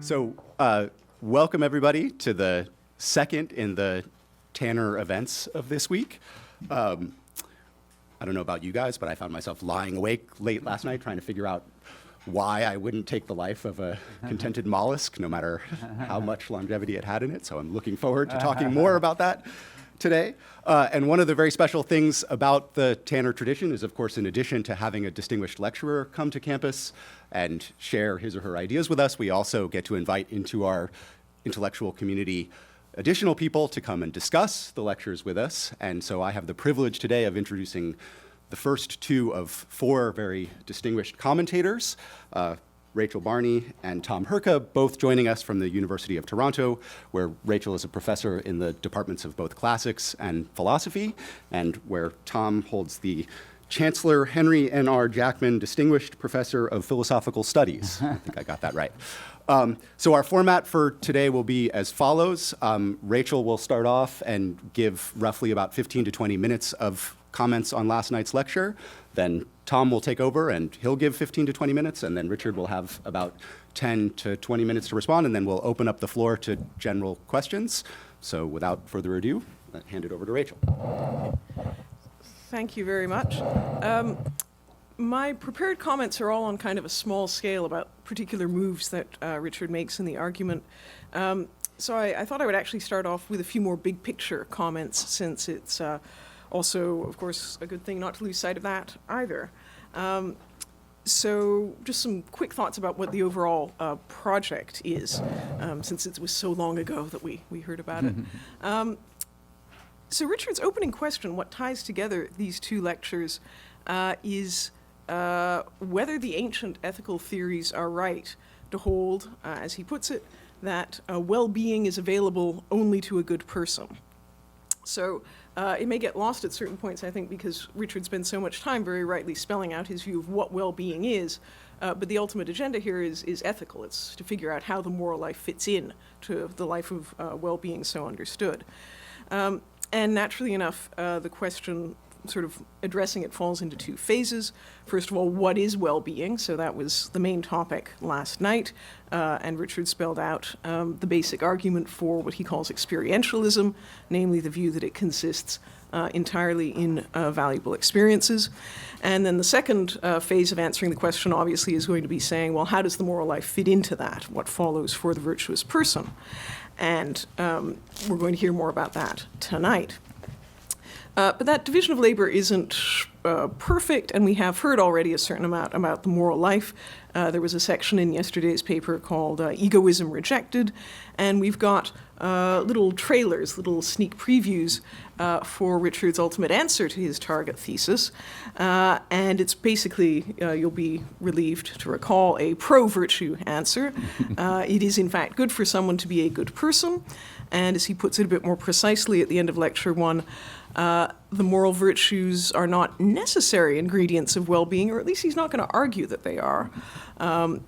So welcome everybody to the second in the Tanner events of this week. I don't know about you guys, but I found myself lying awake late last night trying to figure out why I wouldn't take the life of a contented mollusk, no matter how much longevity it had in it. So I'm looking forward to talking more about that today. And one of the very special things about the Tanner tradition is, of course, in addition to having a distinguished lecturer come to campus and share his or her ideas with us, we also get to invite into our intellectual community additional people to come and discuss the lectures with us. And so I have the privilege today of introducing the first two of four very distinguished commentators, Rachel Barney and Tom Hurka, both joining us from the University of Toronto, where Rachel is a professor in the departments of both classics and philosophy, and where Tom holds the Chancellor Henry N.R. Jackman Distinguished Professor of Philosophical Studies. I think I got that right. So our format for today will be as follows. Rachel will start off and give roughly about 15 to 20 minutes of comments on last night's lecture. Then Tom will take over and he'll give 15 to 20 minutes, and then Richard will have about 10 to 20 minutes to respond, and then we'll open up the floor to general questions. So without further ado, I'll hand it over to Rachel. Thank you very much. My prepared comments are all on kind of a small scale about particular moves that Richard makes in the argument. So I thought I would actually start off with a few more big picture comments, since it's also, of course, a good thing not to lose sight of that either. So just some quick thoughts about what the overall project is, since it was so long ago that we heard about it. So Richard's opening question, what ties together these two lectures, is whether the ancient ethical theories are right to hold, as he puts it, that well-being is available only to a good person. So it may get lost at certain points, I think, because Richard spends so much time very rightly spelling out his view of what well-being is, but the ultimate agenda here is ethical. It's to figure out how the moral life fits in to the life of well-being so understood. And naturally enough, the question sort of addressing it falls into two phases. First of all, what is well-being? So that was the main topic last night, and Richard spelled out the basic argument for what he calls experientialism, namely the view that it consists entirely in valuable experiences. And then the second phase of answering the question obviously is going to be saying, well, how does the moral life fit into that? What follows for the virtuous person? And we're going to hear more about that tonight. But that division of labor isn't perfect, and we have heard already a certain amount about the moral life. There was a section in yesterday's paper called Egoism Rejected, and we've got little trailers, little sneak previews for Richard's ultimate answer to his target thesis. And it's basically, you'll be relieved to recall, a pro-virtue answer. It is, in fact, good for someone to be a good person. And as he puts it a bit more precisely at the end of Lecture 1, the moral virtues are not necessary ingredients of well-being, or at least he's not going to argue that they are,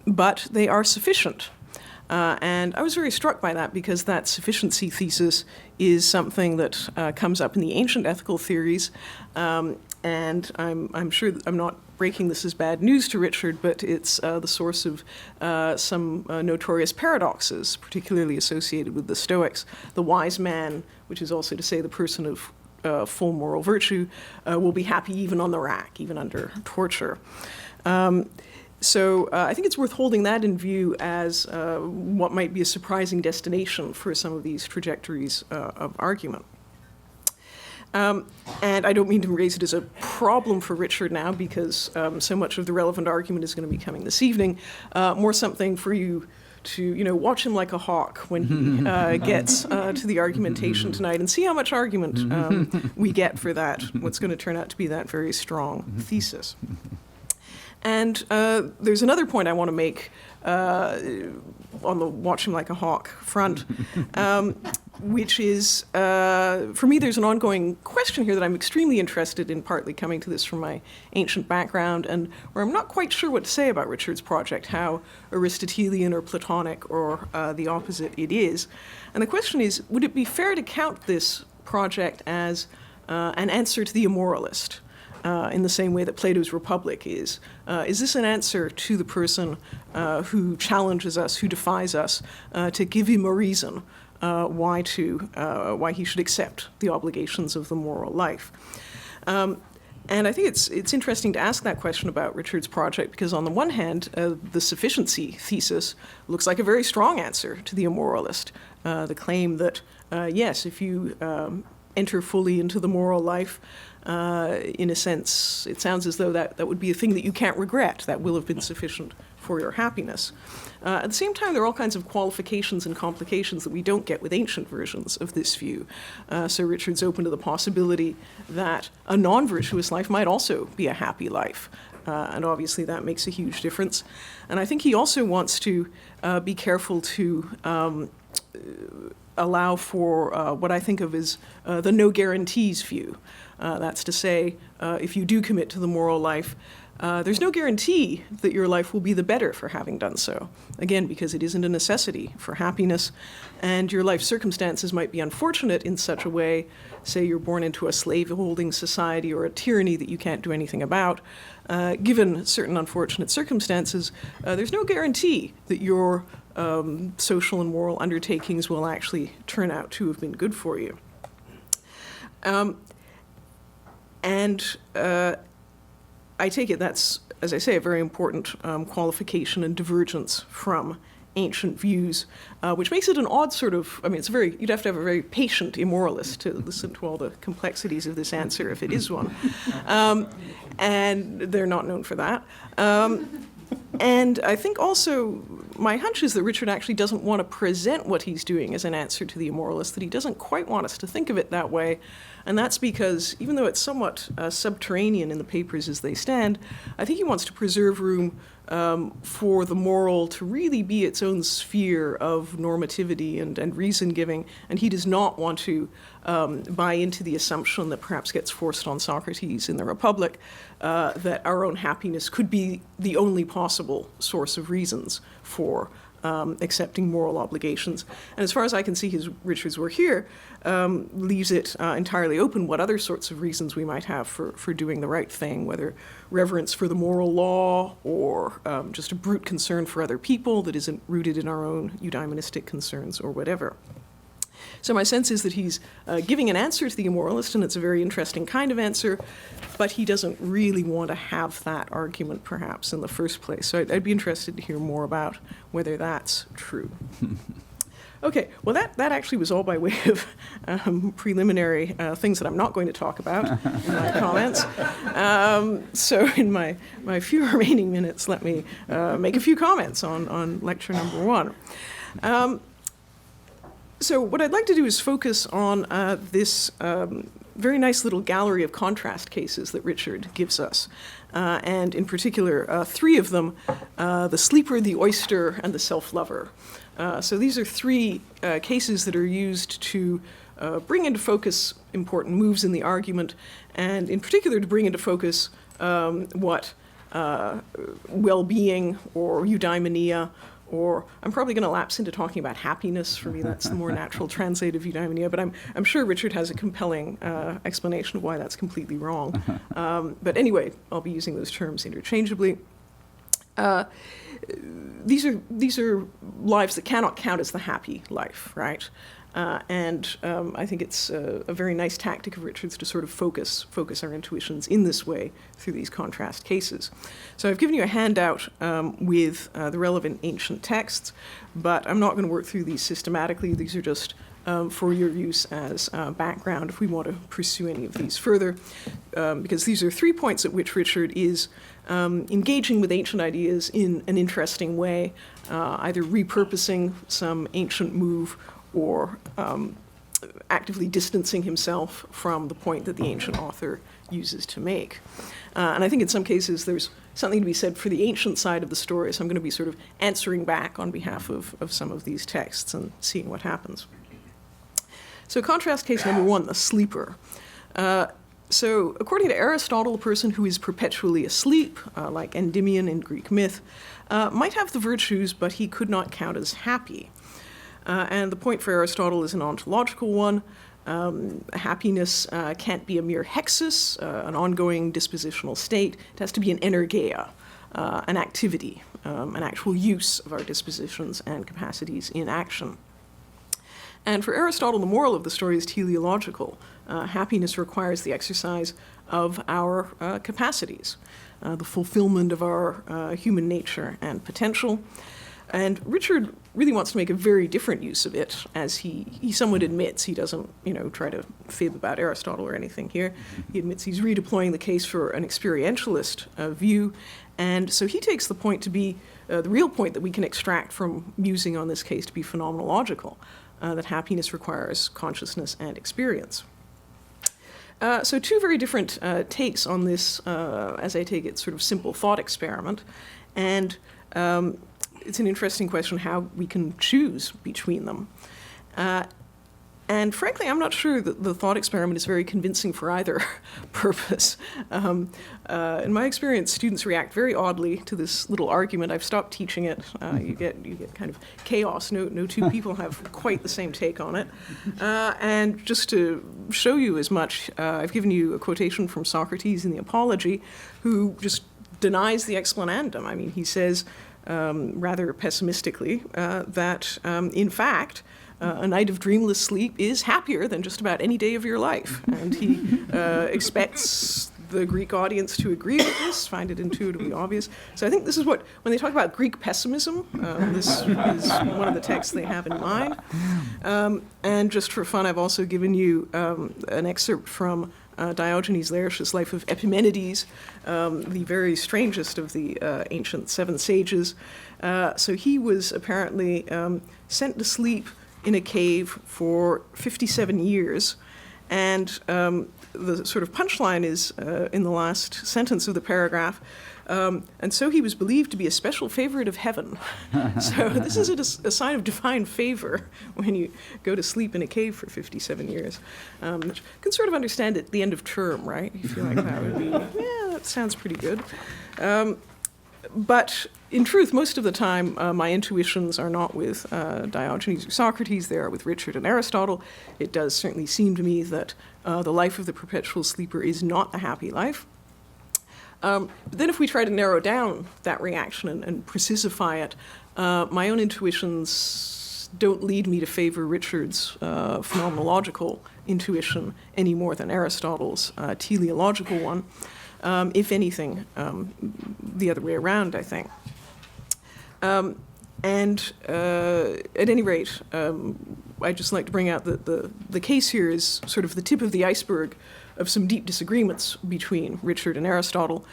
but they are sufficient. And I was very struck by that, because that sufficiency thesis is something that comes up in the ancient ethical theories, and I'm sure that I'm not breaking this as bad news to Richard, but it's the source of some notorious paradoxes, particularly associated with the Stoics. The wise man, which is also to say the person of full moral virtue, will be happy even on the rack, even under torture. So I think it's worth holding that in view as what might be a surprising destination for some of these trajectories of argument. And I don't mean to raise it as a problem for Richard now, because so much of the relevant argument is going to be coming this evening. More something for you to, watch him like a hawk when he gets to the argumentation tonight, and see how much argument we get for that, what's going to turn out to be that very strong thesis. And there's another point I want to make on the watch him like a hawk front, which is, for me, there's an ongoing question here that I'm extremely interested in, partly coming to this from my ancient background, and where I'm not quite sure what to say about Richard's project, how Aristotelian or Platonic or the opposite it is. And the question is, would it be fair to count this project as an answer to the immoralist? in the same way that Plato's Republic is. Is this an answer to the person who challenges us, who defies us, to give him a reason why he should accept the obligations of the moral life? And I think it's interesting to ask that question about Richard's project, because on the one hand, the sufficiency thesis looks like a very strong answer to the immoralist. The claim that, yes, if you enter fully into the moral life, in a sense, it sounds as though that would be a thing that you can't regret, that will have been sufficient for your happiness. At the same time, there are all kinds of qualifications and complications that we don't get with ancient versions of this view. So Richard's open to the possibility that a non-virtuous life might also be a happy life. And obviously that makes a huge difference. And I think he also wants to be careful to allow for what I think of as the no guarantees view. That's to say, if you do commit to the moral life, there's no guarantee that your life will be the better for having done so. Again, because it isn't a necessity for happiness, and your life circumstances might be unfortunate in such a way, say you're born into a slave-holding society or a tyranny that you can't do anything about. Given certain unfortunate circumstances, there's no guarantee that your social and moral undertakings will actually turn out to have been good for you. I take it that's, as I say, a very important qualification and divergence from ancient views, which makes it an odd sort of, I mean, you'd have to have a very patient immoralist to listen to all the complexities of this answer if it is one. And they're not known for that. And I think also my hunch is that Richard actually doesn't want to present what he's doing as an answer to the immoralist, that he doesn't quite want us to think of it that way. And that's because, even though it's somewhat subterranean in the papers as they stand, I think he wants to preserve room for the moral to really be its own sphere of normativity and reason-giving, and he does not want to buy into the assumption that perhaps gets forced on Socrates in the Republic, that our own happiness could be the only possible source of reasons for accepting moral obligations. And as far as I can see, Richard's work here leaves it entirely open what other sorts of reasons we might have for doing the right thing, whether reverence for the moral law or just a brute concern for other people that isn't rooted in our own eudaimonistic concerns or whatever. So my sense is that he's giving an answer to the immoralist, and it's a very interesting kind of answer, but he doesn't really want to have that argument, perhaps, in the first place. So I'd be interested to hear more about whether that's true. Okay, well, that actually was all by way of preliminary things that I'm not going to talk about in my comments. So in my few remaining minutes, let me make a few comments on lecture number one. So what I'd like to do is focus on this very nice little gallery of contrast cases that Richard gives us. And in particular, three of them, the sleeper, the oyster, and the self-lover. So these are three cases that are used to bring into focus important moves in the argument, and in particular to bring into focus what well-being or eudaimonia, or I'm probably going to lapse into talking about happiness. For me, that's the more natural translate of eudaimonia, but I'm sure Richard has a compelling explanation of why that's completely wrong. But anyway, I'll be using those terms interchangeably. These are lives that cannot count as the happy life, right? And I think it's a very nice tactic of Richard's to sort of focus our intuitions in this way through these contrast cases. So I've given you a handout with the relevant ancient texts, but I'm not going to work through these systematically. These are just for your use as background if we want to pursue any of these further, because these are 3 points at which Richard is engaging with ancient ideas in an interesting way, either repurposing some ancient move or actively distancing himself from the point that the ancient author uses to make. And I think in some cases there's something to be said for the ancient side of the story, so I'm going to be sort of answering back on behalf of some of these texts and seeing what happens. So contrast case number one, the sleeper. So according to Aristotle, a person who is perpetually asleep, like Endymion in Greek myth, might have the virtues, but he could not count as happy. And the point for Aristotle is an ontological one. Happiness can't be a mere hexis, an ongoing dispositional state. It has to be an energeia, an activity, an actual use of our dispositions and capacities in action. And for Aristotle, the moral of the story is teleological. Happiness requires the exercise of our capacities, the fulfillment of our human nature and potential. And Richard really wants to make a very different use of it, as he somewhat admits. He doesn't, try to fib about Aristotle or anything here. He admits he's redeploying the case for an experientialist view. And so he takes the point to be, the real point that we can extract from musing on this case to be phenomenological, that happiness requires consciousness and experience. So two very different takes on this, as I take it, sort of simple thought experiment. And it's an interesting question how we can choose between them. And frankly, I'm not sure that the thought experiment is very convincing for either purpose. In my experience, students react very oddly to this little argument. I've stopped teaching it. You get kind of chaos. No two people have quite the same take on it. And just to show you as much, I've given you a quotation from Socrates in the Apology, who just denies the explanandum. I mean, he says, rather pessimistically, that in fact, a night of dreamless sleep is happier than just about any day of your life. And he expects the Greek audience to agree with this, find it intuitively obvious. So I think this is what, when they talk about Greek pessimism, this is one of the texts they have in mind. And just for fun, I've also given you an excerpt from Diogenes Laertius' Life of Epimenides, the very strangest of the ancient seven sages. So he was apparently sent to sleep in a cave for 57 years. And the sort of punchline is in the last sentence of the paragraph. And so he was believed to be a special favorite of heaven. So this is a sign of divine favor when you go to sleep in a cave for 57 years. You can sort of understand it at the end of term, right? You feel like that would be, yeah, that sounds pretty good. But in truth, most of the time, my intuitions are not with Diogenes or Socrates. They are with Richard and Aristotle. It does certainly seem to me that the life of the perpetual sleeper is not a happy life. But then if we try to narrow down that reaction and precisify it, my own intuitions don't lead me to favor Richard's phenomenological intuition any more than Aristotle's teleological one. If anything, the other way around, I think. And at any rate, I'd just like to bring out that the case here is sort of the tip of the iceberg of some deep disagreements between Richard and Aristotle.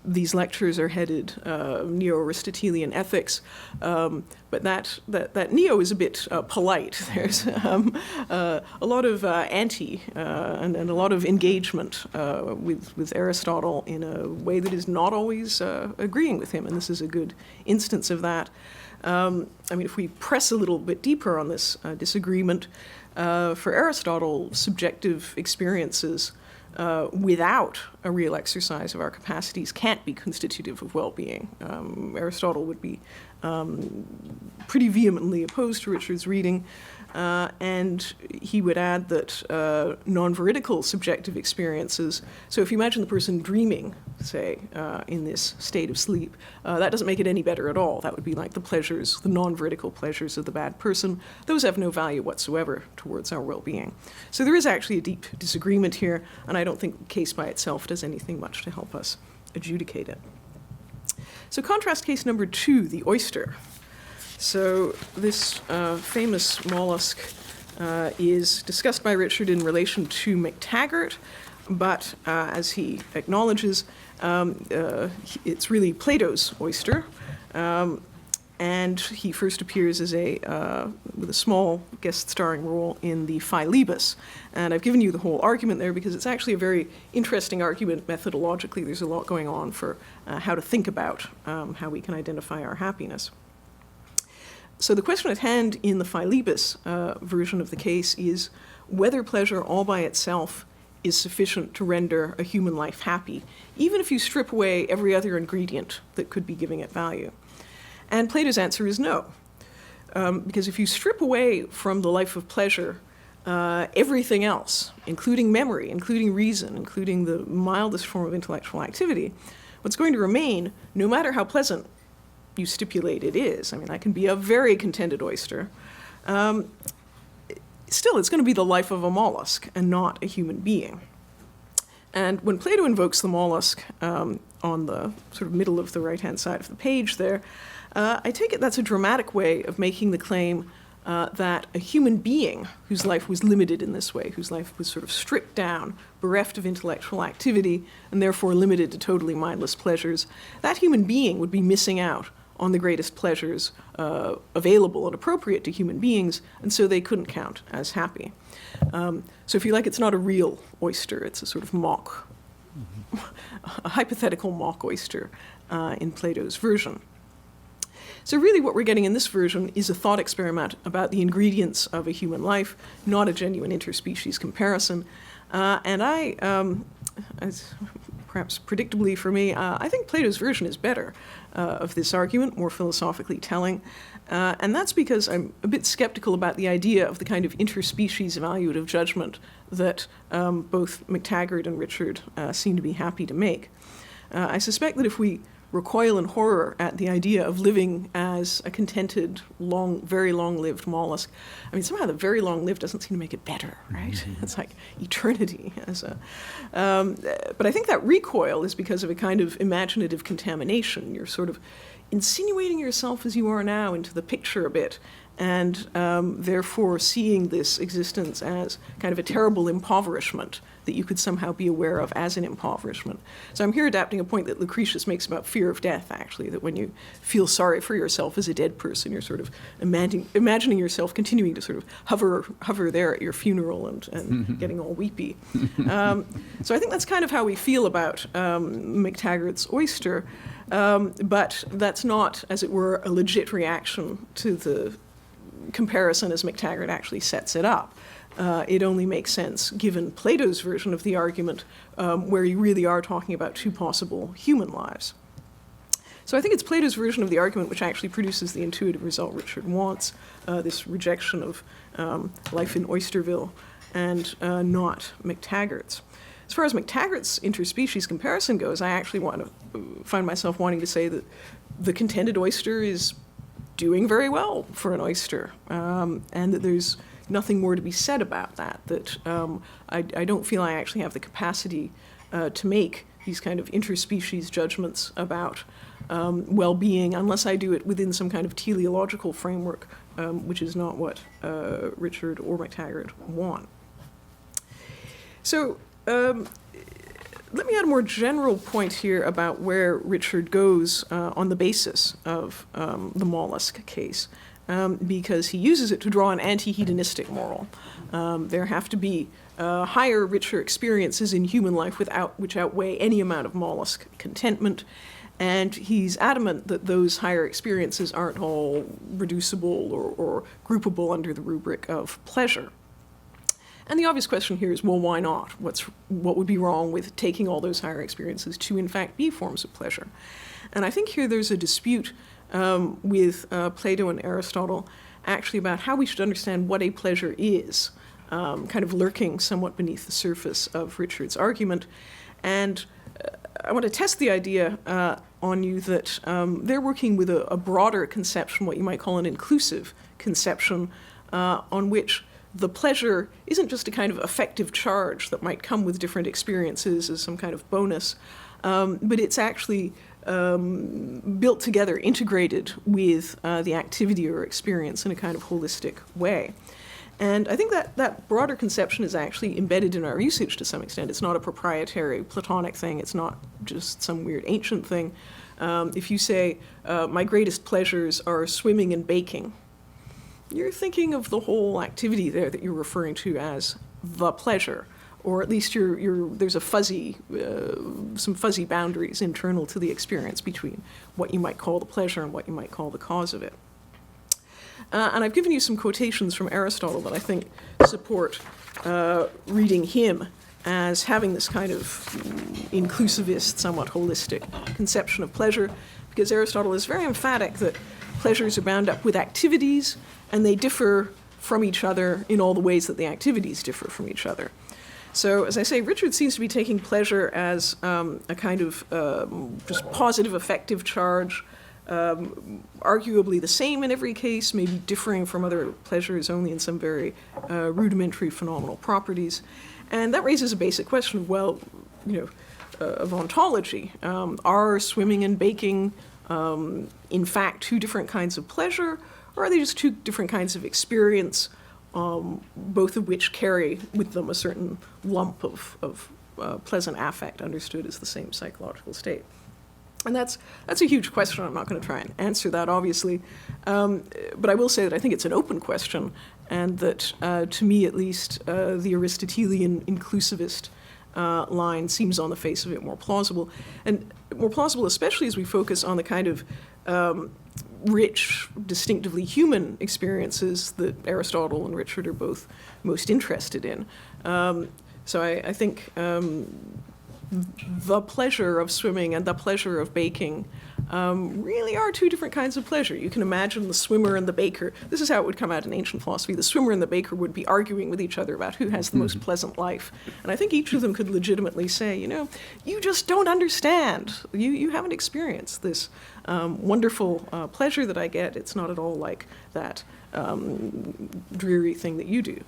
These lectures are headed Neo-Aristotelian ethics, but that Neo is a bit polite. There's a lot of anti and a lot of engagement with Aristotle in a way that is not always agreeing with him, and this is a good instance of that. I mean, if we press a little bit deeper on this disagreement, for Aristotle, subjective experiences without a real exercise of our capacities can't be constitutive of well-being. Aristotle would be pretty vehemently opposed to Richard's reading, and he would add that non-veridical subjective experiences, so if you imagine the person dreaming, say, in this state of sleep, that doesn't make it any better at all. That would be like the pleasures, the non-veridical pleasures of the bad person. Those have no value whatsoever towards our well-being. So there is actually a deep disagreement here, and I don't think the case by itself does anything much to help us adjudicate it. So contrast case number 2, the oyster. So this famous mollusk is discussed by Richard in relation to McTaggart, but as he acknowledges, it's really Plato's oyster. And he first appears as with a small guest starring role in the Philebus. And I've given you the whole argument there because it's actually a very interesting argument methodologically. There's a lot going on for how to think about how we can identify our happiness. So the question at hand in the Philebus version of the case is whether pleasure all by itself is sufficient to render a human life happy, even if you strip away every other ingredient that could be giving it value. And Plato's answer is no, because if you strip away from the life of pleasure everything else, including memory, including reason, including the mildest form of intellectual activity, what's going to remain, no matter how pleasant you stipulate it is, I mean, that can be a very contented oyster, still, it's going to be the life of a mollusk and not a human being. And when Plato invokes the mollusk on the sort of middle of the right-hand side of the page there, I take it that's a dramatic way of making the claim that a human being whose life was limited in this way, whose life was sort of stripped down, bereft of intellectual activity, and therefore limited to totally mindless pleasures, that human being would be missing out on the greatest pleasures available and appropriate to human beings, and so they couldn't count as happy. So if you like, it's not a real oyster, it's a sort of mock, a hypothetical mock oyster in Plato's version. So really what we're getting in this version is a thought experiment about the ingredients of a human life, not a genuine interspecies comparison. And as perhaps predictably for me, I think Plato's version is better of this argument, more philosophically telling. And that's because I'm a bit skeptical about the idea of the kind of interspecies evaluative judgment that both McTaggart and Richard seem to be happy to make. I suspect that if we recoil in horror at the idea of living as a contented, very long-lived mollusk. I mean, somehow the very long-lived doesn't seem to make it better, right? It's like eternity. But I think that recoil is because of a kind of imaginative contamination. You're sort of insinuating yourself as you are now into the picture a bit, and therefore seeing this existence as kind of a terrible impoverishment that you could somehow be aware of as an impoverishment. So I'm here adapting a point that Lucretius makes about fear of death, actually, that when you feel sorry for yourself as a dead person, you're sort of imagining yourself continuing to sort of hover there at your funeral and getting all weepy. So I think that's kind of how we feel about McTaggart's oyster, but that's not, as it were, a legit reaction to the comparison as McTaggart actually sets it up. It only makes sense given Plato's version of the argument, where you really are talking about two possible human lives. So I think it's Plato's version of the argument which actually produces the intuitive result Richard wants, this rejection of life in Oysterville, and not McTaggart's. As far as McTaggart's interspecies comparison goes, I actually find myself wanting to say that the contented oyster is doing very well for an oyster, and that there's nothing more to be said about that, that I don't feel I actually have the capacity to make these kind of interspecies judgments about well-being unless I do it within some kind of teleological framework, which is not what Richard or McTaggart want. So let me add a more general point here about where Richard goes on the basis of the mollusk case. Because he uses it to draw an anti-hedonistic moral. There have to be higher, richer experiences in human life which outweigh any amount of mollusk contentment, and he's adamant that those higher experiences aren't all reducible or groupable under the rubric of pleasure. And the obvious question here is, well, why not? What would be wrong with taking all those higher experiences to, in fact, be forms of pleasure? And I think here there's a dispute with Plato and Aristotle, actually about how we should understand what a pleasure is, kind of lurking somewhat beneath the surface of Richard's argument. And I want to test the idea on you that they're working with a broader conception, what you might call an inclusive conception, on which the pleasure isn't just a kind of affective charge that might come with different experiences as some kind of bonus, but it's actually built together, integrated with the activity or experience in a kind of holistic way. And I think that broader conception is actually embedded in our usage to some extent. It's not a proprietary Platonic thing. It's not just some weird ancient thing. If you say, my greatest pleasures are swimming and baking, you're thinking of the whole activity there that you're referring to as the pleasure. Or at least there's some fuzzy boundaries internal to the experience between what you might call the pleasure and what you might call the cause of it. And I've given you some quotations from Aristotle that I think support reading him as having this kind of inclusivist, somewhat holistic conception of pleasure, because Aristotle is very emphatic that pleasures are bound up with activities, and they differ from each other in all the ways that the activities differ from each other. So, as I say, Richard seems to be taking pleasure as a kind of just positive affective charge, arguably the same in every case, maybe differing from other pleasures only in some very rudimentary phenomenal properties. And that raises a basic question of, well, of ontology. Are swimming and baking, in fact, two different kinds of pleasure, or are they just two different kinds of experience, both of which carry with them a certain lump of pleasant affect understood as the same psychological state? And that's a huge question. I'm not going to try and answer that, obviously. But I will say that I think it's an open question, and that, to me at least, the Aristotelian inclusivist line seems on the face of it more plausible. And more plausible especially as we focus on the kind of rich, distinctively human experiences that Aristotle and Richard are both most interested in. So I think the pleasure of swimming and the pleasure of baking really are two different kinds of pleasure. You can imagine the swimmer and the baker. This is how it would come out in ancient philosophy. The swimmer and the baker would be arguing with each other about who has the most pleasant life. And I think each of them could legitimately say, you just don't understand. You haven't experienced this wonderful pleasure that I get. It's not at all like that dreary thing that you do.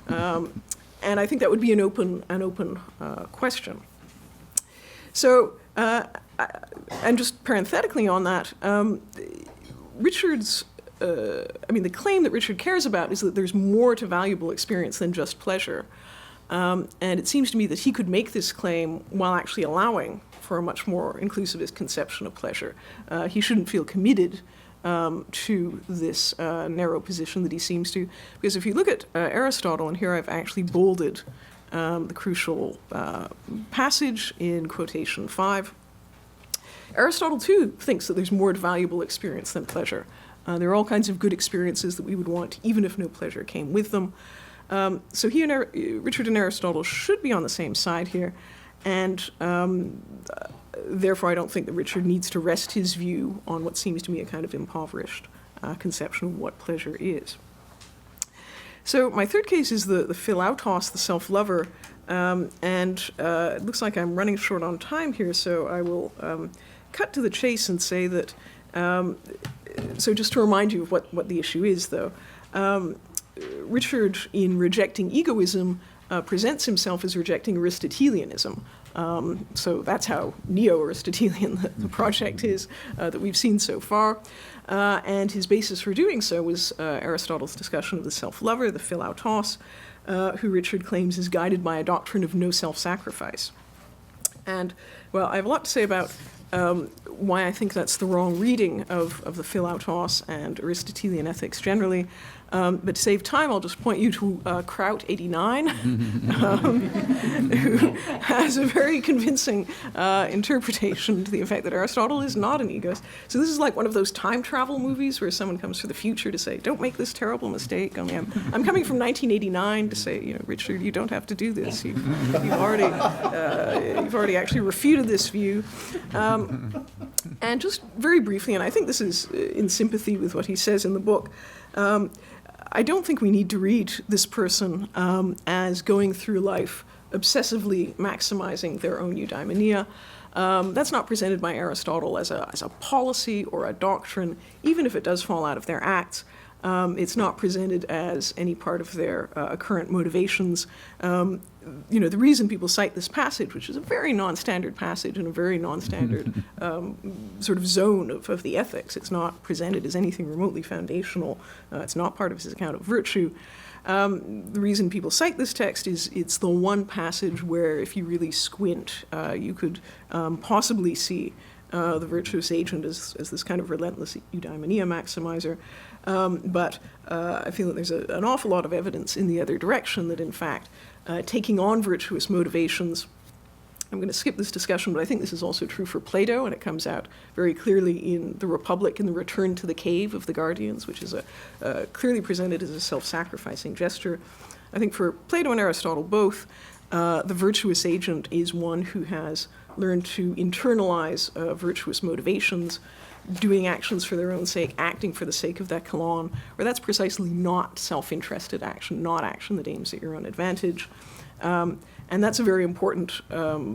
And I think that would be an open question. So, and just parenthetically on that, Richard's, the claim that Richard cares about is that there's more to valuable experience than just pleasure. And it seems to me that he could make this claim while actually allowing for a much more inclusivist conception of pleasure. He shouldn't feel committed to this narrow position that he seems to, because if you look at Aristotle, and here I've actually bolded the crucial passage in quotation 5, Aristotle, too, thinks that there's more valuable experience than pleasure. There are all kinds of good experiences that we would want, even if no pleasure came with them. So he and Richard and Aristotle should be on the same side here, and therefore I don't think that Richard needs to rest his view on what seems to me a kind of impoverished conception of what pleasure is. So my third case is the philautos, the self-lover, and it looks like I'm running short on time here, so I will cut to the chase and say that, so just to remind you of what the issue is, though, Richard, in rejecting egoism, presents himself as rejecting Aristotelianism. So that's how neo-Aristotelian the project is that we've seen so far. And his basis for doing so was Aristotle's discussion of the self-lover, the philautos, who Richard claims is guided by a doctrine of no self-sacrifice. And, well, I have a lot to say about why I think that's the wrong reading of the philautos and Aristotelian ethics generally. But to save time, I'll just point you to Kraut 89, who has a very convincing interpretation to the effect that Aristotle is not an egoist. So this is like one of those time travel movies where someone comes to the future to say, don't make this terrible mistake. I mean, I'm coming from 1989 to say, Richard, you don't have to do this. You've already actually refuted this view. And just very briefly, and I think this is in sympathy with what he says in the book, I don't think we need to read this person as going through life obsessively maximizing their own eudaimonia. That's not presented by Aristotle as a policy or a doctrine, even if it does fall out of their acts. It's not presented as any part of their current motivations. The reason people cite this passage, which is a very non-standard passage in a very non-standard sort of zone of the ethics, it's not presented as anything remotely foundational. It's not part of his account of virtue. The reason people cite this text is it's the one passage where, if you really squint, you could possibly see the virtuous agent as this kind of relentless eudaimonia maximizer. But I feel that there's an awful lot of evidence in the other direction that, in fact, taking on virtuous motivations, I'm going to skip this discussion, but I think this is also true for Plato, and it comes out very clearly in The Republic, in the return to the cave of the Guardians, which is clearly presented as a self-sacrificing gesture. I think for Plato and Aristotle both, the virtuous agent is one who has learned to internalize virtuous motivations, doing actions for their own sake, acting for the sake of that colon, where that's precisely not self-interested action, not action that aims at your own advantage. And that's a very important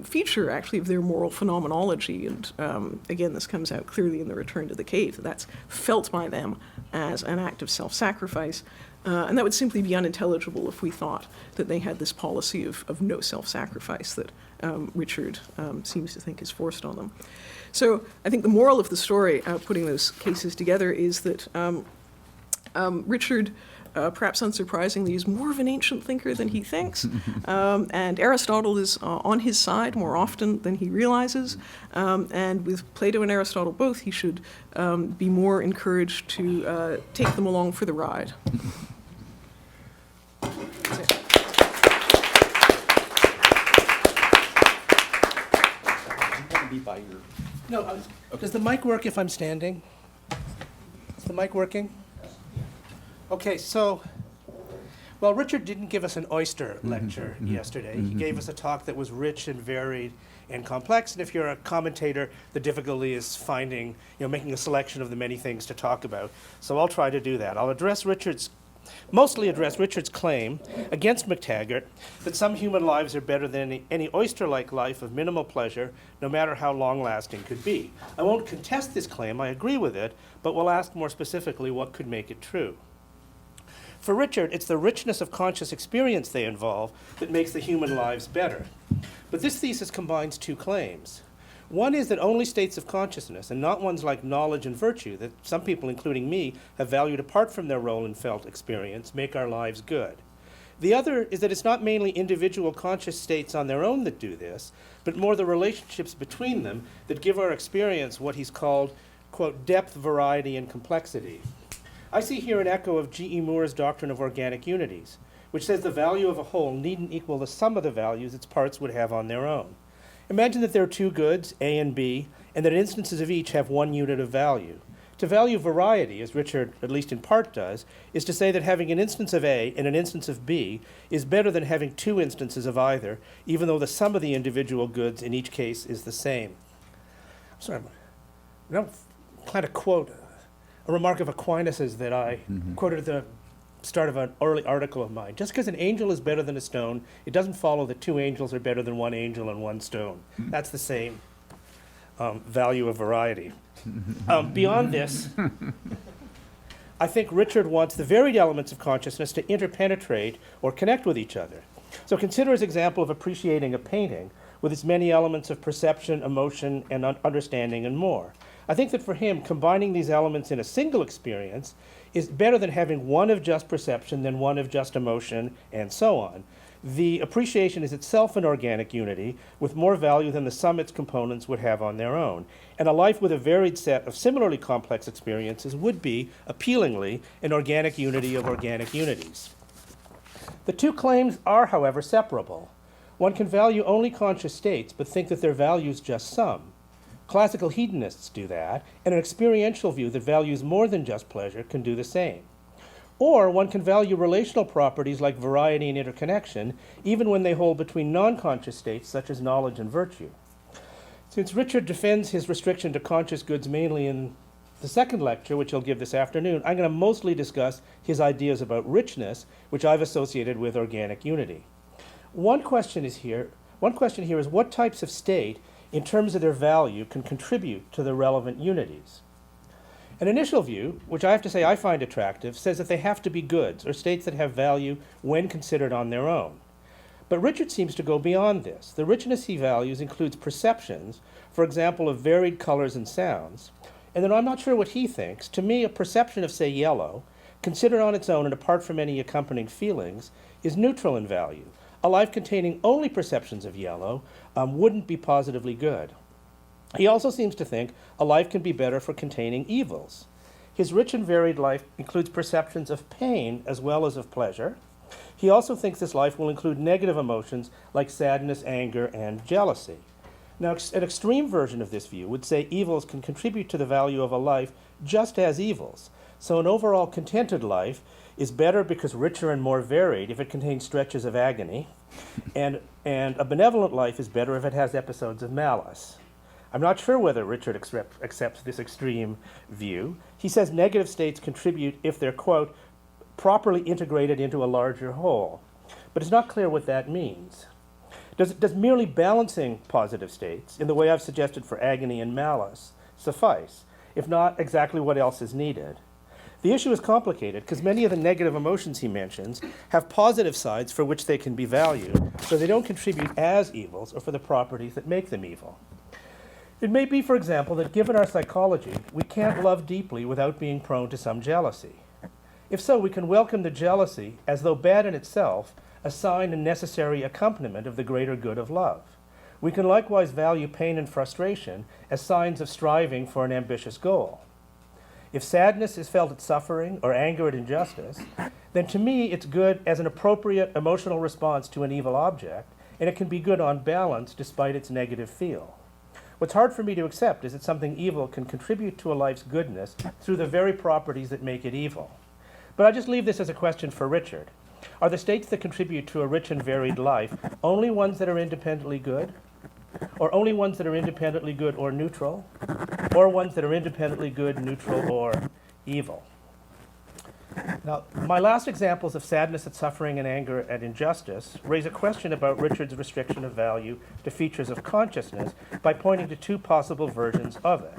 feature, actually, of their moral phenomenology. And again, this comes out clearly in the Return to the Cave. That's felt by them as an act of self-sacrifice. And that would simply be unintelligible if we thought that they had this policy of no self-sacrifice that Richard seems to think is forced on them. So I think the moral of the story, putting those cases together, is that Richard, perhaps unsurprisingly, is more of an ancient thinker than he thinks, and Aristotle is on his side more often than he realizes, and with Plato and Aristotle both, he should be more encouraged to take them along for the ride. That's it. No, does the mic work if I'm standing? Is the mic working? Okay, so, well, Richard didn't give us an oyster lecture yesterday. He gave us a talk that was rich and varied and complex, and if you're a commentator, the difficulty is finding, making a selection of the many things to talk about. So I'll try to do that. I'll mostly address Richard's claim against McTaggart that some human lives are better than any oyster-like life of minimal pleasure, no matter how long-lasting could be. I won't contest this claim, I agree with it, but will ask more specifically what could make it true. For Richard, it's the richness of conscious experience they involve that makes the human lives better. But this thesis combines two claims. One is that only states of consciousness, and not ones like knowledge and virtue, that some people, including me, have valued apart from their role in felt experience, make our lives good. The other is that it's not mainly individual conscious states on their own that do this, but more the relationships between them that give our experience what he's called, quote, depth, variety, and complexity. I see here an echo of G.E. Moore's doctrine of organic unities, which says the value of a whole needn't equal the sum of the values its parts would have on their own. Imagine that there are two goods, A and B, and that instances of each have one unit of value. To value variety, as Richard, at least in part, does, is to say that having an instance of A and an instance of B is better than having two instances of either, even though the sum of the individual goods in each case is the same. I'm going to quote a remark of Aquinas's that I quoted at the start of an early article of mine. Just because an angel is better than a stone, it doesn't follow that two angels are better than one angel and one stone. That's the same value of variety. Beyond this, I think Richard wants the varied elements of consciousness to interpenetrate or connect with each other. So consider his example of appreciating a painting with its many elements of perception, emotion, and understanding, and more. I think that for him, combining these elements in a single experience is better than having one of just perception, then one of just emotion, and so on. The appreciation is itself an organic unity with more value than the sum its components would have on their own. And a life with a varied set of similarly complex experiences would be, appealingly, an organic unity of organic unities. The two claims are, however, separable. One can value only conscious states, but think that their value is just sum. Classical hedonists do that, and an experiential view that values more than just pleasure can do the same. Or one can value relational properties like variety and interconnection, even when they hold between non-conscious states such as knowledge and virtue. Since Richard defends his restriction to conscious goods mainly in the second lecture, which he'll give this afternoon, I'm going to mostly discuss his ideas about richness, which I've associated with organic unity. One question here is what types of state, in terms of their value, can contribute to the relevant unities. An initial view, which I have to say I find attractive, says that they have to be goods, or states that have value when considered on their own. But Richard seems to go beyond this. The richness he values includes perceptions, for example, of varied colors and sounds, and then I'm not sure what he thinks. To me, a perception of, say, yellow, considered on its own and apart from any accompanying feelings, is neutral in value. A life containing only perceptions of yellow wouldn't be positively good. He also seems to think a life can be better for containing evils. His rich and varied life includes perceptions of pain as well as of pleasure. He also thinks this life will include negative emotions like sadness, anger, and jealousy. Now, an extreme version of this view would say evils can contribute to the value of a life just as evils. So an overall contented life is better because richer and more varied if it contains stretches of agony, and a benevolent life is better if it has episodes of malice. I'm not sure whether Richard accepts this extreme view. He says negative states contribute if they're, quote, properly integrated into a larger whole. But it's not clear what that means. Does merely balancing positive states, in the way I've suggested for agony and malice, suffice? If not, exactly what else is needed? The issue is complicated because many of the negative emotions he mentions have positive sides for which they can be valued, so they don't contribute as evils or for the properties that make them evil. It may be, for example, that given our psychology, we can't love deeply without being prone to some jealousy. If so, we can welcome the jealousy as though bad in itself, a sign and necessary accompaniment of the greater good of love. We can likewise value pain and frustration as signs of striving for an ambitious goal. If sadness is felt at suffering or anger at injustice, then to me it's good as an appropriate emotional response to an evil object, and it can be good on balance despite its negative feel. What's hard for me to accept is that something evil can contribute to a life's goodness through the very properties that make it evil. But I just leave this as a question for Richard. Are the states that contribute to a rich and varied life only ones that are independently good? Or only ones that are independently good or neutral? Or ones that are independently good, neutral, or evil? Now, my last examples of sadness at suffering and anger at injustice raise a question about Richard's restriction of value to features of consciousness by pointing to two possible versions of it.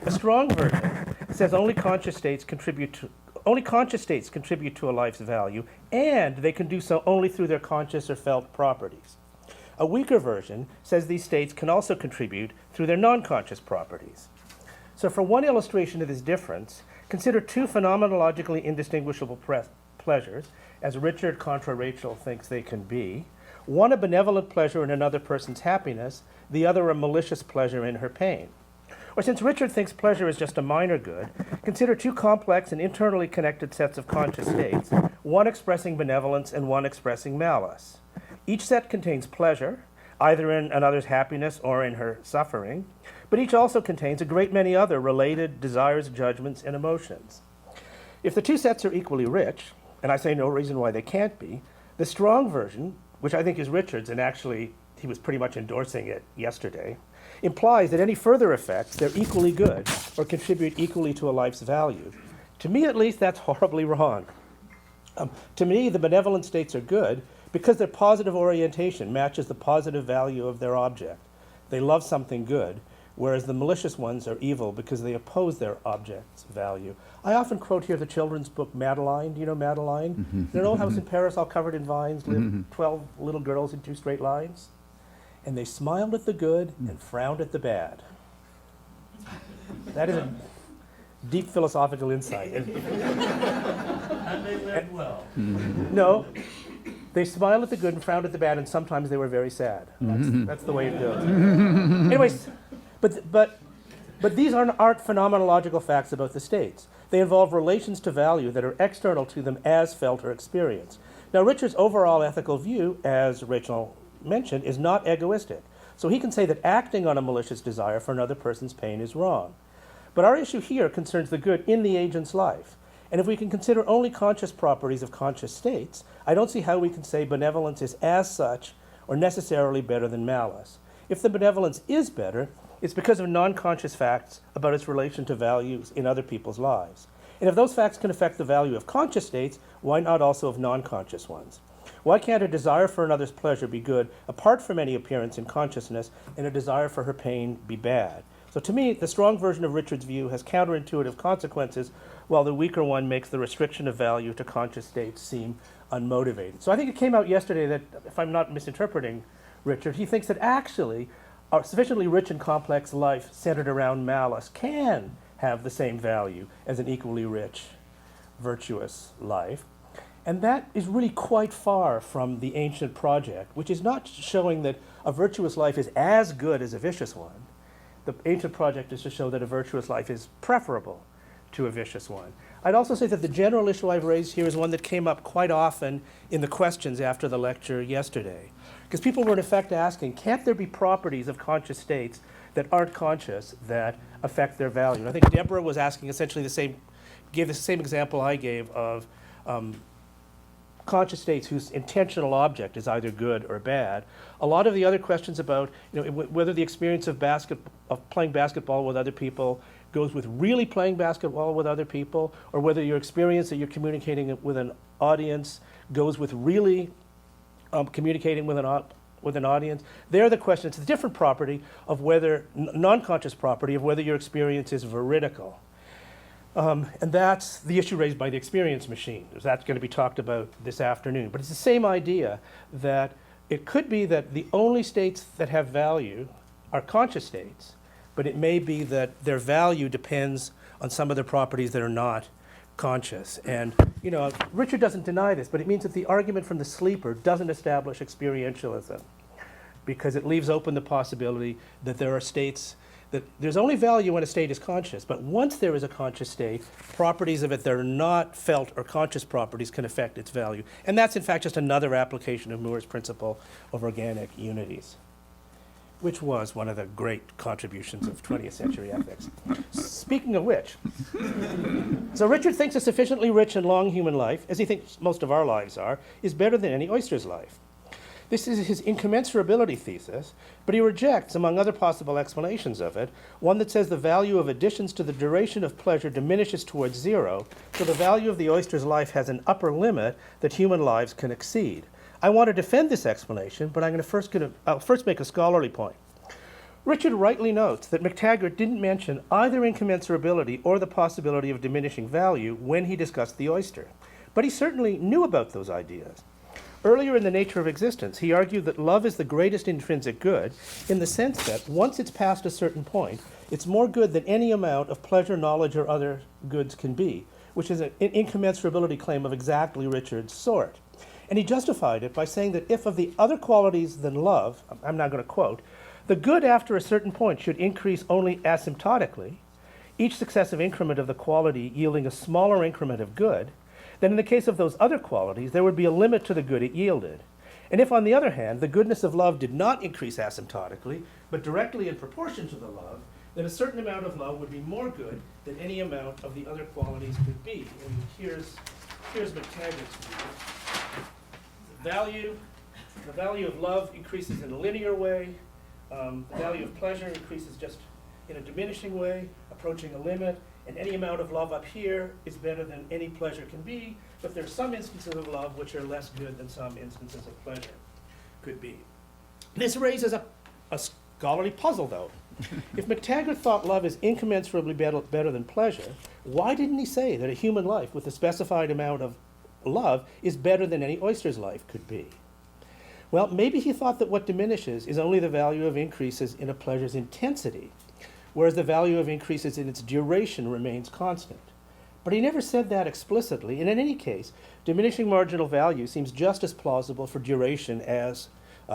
A strong version says only conscious states contribute to a life's value, and they can do so only through their conscious or felt properties. A weaker version says these states can also contribute through their non-conscious properties. So for one illustration of this difference, consider two phenomenologically indistinguishable pleasures, as Richard contra Rachel thinks they can be. One a benevolent pleasure in another person's happiness, the other a malicious pleasure in her pain. Or since Richard thinks pleasure is just a minor good, consider two complex and internally connected sets of conscious states, one expressing benevolence and one expressing malice. Each set contains pleasure, either in another's happiness or in her suffering, but each also contains a great many other related desires, judgments, and emotions. If the two sets are equally rich, and I say no reason why they can't be, the strong version, which I think is Richard's, and actually he was pretty much endorsing it yesterday, implies that any further effects, they're equally good or contribute equally to a life's value. To me, at least, that's horribly wrong. To me, the benevolent states are good because their positive orientation matches the positive value of their object. They love something good, whereas the malicious ones are evil because they oppose their object's value. I often quote here the children's book Madeline. Do you know Madeline? In an old house in Paris, all covered in vines, lived 12 little girls in 2 straight lines. And they smiled at the good and frowned at the bad. That is a deep philosophical insight. And they lived well. no, they smiled at the good and frowned at the bad, and sometimes they were very sad. That's the way it goes. Anyways, but these aren't phenomenological facts about the states. They involve relations to value that are external to them as felt or experienced. Now, Richard's overall ethical view, as Rachel mentioned, is not egoistic. So he can say that acting on a malicious desire for another person's pain is wrong. But our issue here concerns the good in the agent's life. And if we can consider only conscious properties of conscious states, I don't see how we can say benevolence is as such or necessarily better than malice. If the benevolence is better, it's because of non-conscious facts about its relation to values in other people's lives. And if those facts can affect the value of conscious states, why not also of non-conscious ones? Why can't a desire for another's pleasure be good apart from any appearance in consciousness, and a desire for her pain be bad? So to me, the strong version of Richard's view has counterintuitive consequences, while the weaker one makes the restriction of value to conscious states seem unmotivated. So I think it came out yesterday that, if I'm not misinterpreting Richard, he thinks that actually a sufficiently rich and complex life centered around malice can have the same value as an equally rich, virtuous life. And that is really quite far from the ancient project, which is not showing that a virtuous life is as good as a vicious one. The ancient project is to show that a virtuous life is preferable to a vicious one. I'd also say that the general issue I've raised here is one that came up quite often in the questions after the lecture yesterday. Because people were in effect asking, can't there be properties of conscious states that aren't conscious that affect their value? And I think Deborah was asking essentially gave the same example I gave of conscious states whose intentional object is either good or bad. A lot of the other questions about whether the experience of playing basketball with other people goes with really playing basketball with other people, or whether your experience that you're communicating with an audience goes with really communicating with an audience. They're the questions. It's a different property of whether, non-conscious property of whether your experience is veridical. And that's the issue raised by the experience machine. That's going to be talked about this afternoon. But it's the same idea that it could be that the only states that have value are conscious states, but it may be that their value depends on some of the properties that are not conscious. And Richard doesn't deny this, but it means that the argument from the sleeper doesn't establish experientialism, because it leaves open the possibility that there are states that there's only value when a state is conscious, but once there is a conscious state, properties of it that are not felt or conscious properties can affect its value. And that's in fact just another application of Moore's principle of organic unities, which was one of the great contributions of 20th century ethics. Speaking of which, so Richard thinks a sufficiently rich and long human life, as he thinks most of our lives are, is better than any oyster's life. This is his incommensurability thesis, but he rejects, among other possible explanations of it, one that says the value of additions to the duration of pleasure diminishes towards zero, so the value of the oyster's life has an upper limit that human lives can exceed. I want to defend this explanation, but I'll first make a scholarly point. Richard rightly notes that McTaggart didn't mention either incommensurability or the possibility of diminishing value when he discussed the oyster, but he certainly knew about those ideas. Earlier in The Nature of Existence, he argued that love is the greatest intrinsic good in the sense that once it's past a certain point, it's more good than any amount of pleasure, knowledge, or other goods can be, which is an incommensurability claim of exactly Richard's sort. And he justified it by saying that if of the other qualities than love, I'm now going to quote, the good after a certain point should increase only asymptotically, each successive increment of the quality yielding a smaller increment of good, then in the case of those other qualities, there would be a limit to the good it yielded. And if, on the other hand, the goodness of love did not increase asymptotically, but directly in proportion to the love, then a certain amount of love would be more good than any amount of the other qualities could be. And here's McTaggart's view. The value of love increases in a linear way. The value of pleasure increases just in a diminishing way, approaching a limit. And any amount of love up here is better than any pleasure can be, but there are some instances of love which are less good than some instances of pleasure could be. This raises a scholarly puzzle, though. If McTaggart thought love is incommensurably better than pleasure, why didn't he say that a human life with a specified amount of love is better than any oyster's life could be? Well, maybe he thought that what diminishes is only the value of increases in a pleasure's intensity, whereas the value of increases in its duration remains constant. But he never said that explicitly, and in any case, diminishing marginal value seems just as plausible for duration as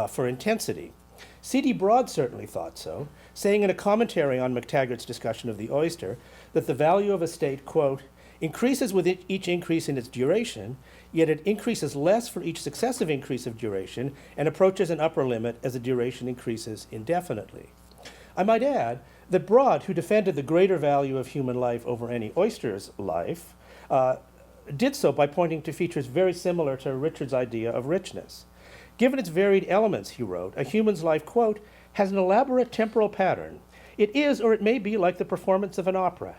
for intensity. C.D. Broad certainly thought so, saying in a commentary on McTaggart's discussion of the oyster that the value of a state, quote, increases with each increase in its duration, yet it increases less for each successive increase of duration and approaches an upper limit as the duration increases indefinitely. I might add that Broad, who defended the greater value of human life over any oyster's life, did so by pointing to features very similar to Richard's idea of richness. Given its varied elements, he wrote, a human's life, quote, has an elaborate temporal pattern. It is, or it may be, like the performance of an opera.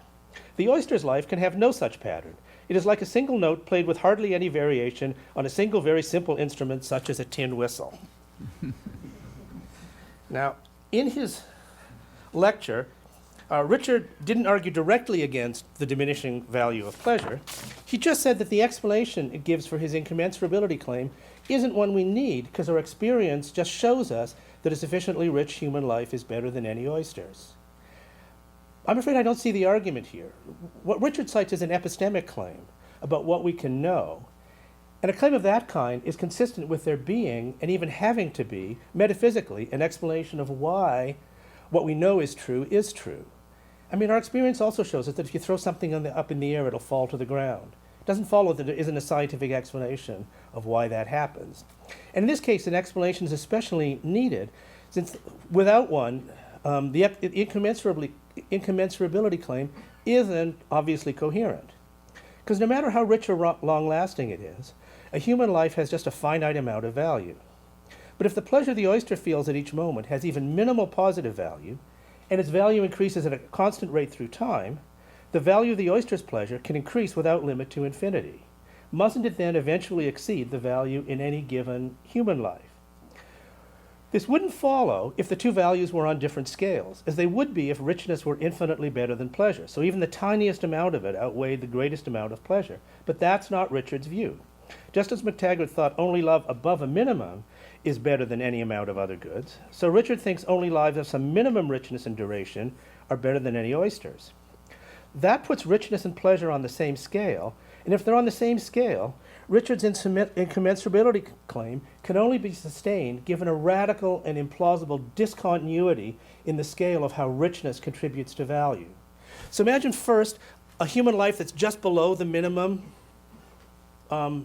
The oyster's life can have no such pattern. It is like a single note played with hardly any variation on a single very simple instrument such as a tin whistle. Now, in his lecture, Richard didn't argue directly against the diminishing value of pleasure. He just said that the explanation it gives for his incommensurability claim isn't one we need because our experience just shows us that a sufficiently rich human life is better than any oyster's. I'm afraid I don't see the argument here. What Richard cites is an epistemic claim about what we can know, and a claim of that kind is consistent with there being, and even having to be, metaphysically, an explanation of why what we know is true is true. I mean, our experience also shows us that if you throw something up in the air, it'll fall to the ground. It doesn't follow that there isn't a scientific explanation of why that happens. And in this case, an explanation is especially needed, since without one, the incommensurability claim isn't obviously coherent. Because no matter how rich or long-lasting it is, A human life has just a finite amount of value. But if the pleasure the oyster feels at each moment has even minimal positive value, and its value increases at a constant rate through time, the value of the oyster's pleasure can increase without limit to infinity. Mustn't it then eventually exceed the value in any given human life? This wouldn't follow if the two values were on different scales, as they would be if richness were infinitely better than pleasure. So even the tiniest amount of it outweighed the greatest amount of pleasure. But that's not Richard's view. Just as McTaggart thought only love above a minimum is better than any amount of other goods, so Richard thinks only lives of some minimum richness and duration are better than any oysters. That puts richness and pleasure on the same scale, and if they're on the same scale, Richard's incommensurability claim can only be sustained given a radical and implausible discontinuity in the scale of how richness contributes to value. So imagine first a human life that's just below the minimum. Now,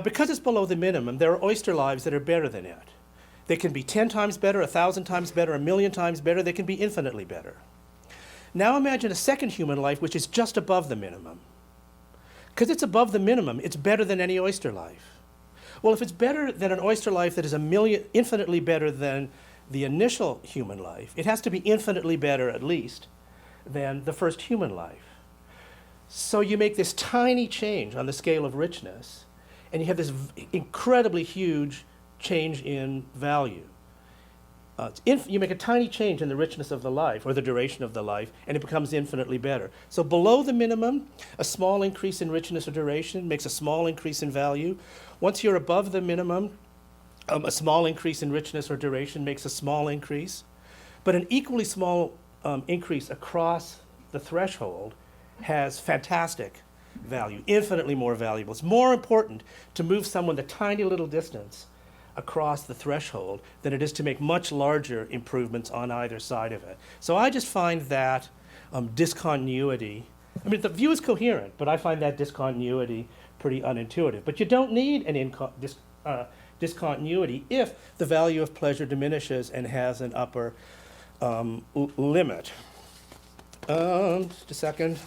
because it's below the minimum, there are oyster lives that are better than it. They can be 10 times better, 1,000 times better, 1,000,000 times better. They can be infinitely better. Now imagine a second human life which is just above the minimum. Because it's above the minimum, it's better than any oyster life. Well, if it's better than an oyster life that is infinitely better than the initial human life, it has to be infinitely better, at least, than the first human life. So you make this tiny change on the scale of richness, and you have this incredibly huge change in value. You make a tiny change in the richness of the life, or the duration of the life, and it becomes infinitely better. So below the minimum, a small increase in richness or duration makes a small increase in value. Once you're above the minimum, a small increase in richness or duration makes a small increase. But an equally small increase across the threshold has fantastic value, infinitely more valuable. It's more important to move someone the tiny little distance across the threshold than it is to make much larger improvements on either side of it. So I just find that discontinuity, I mean, the view is coherent, but I find that discontinuity pretty unintuitive. But you don't need an discontinuity if the value of pleasure diminishes and has an upper limit. Just a second.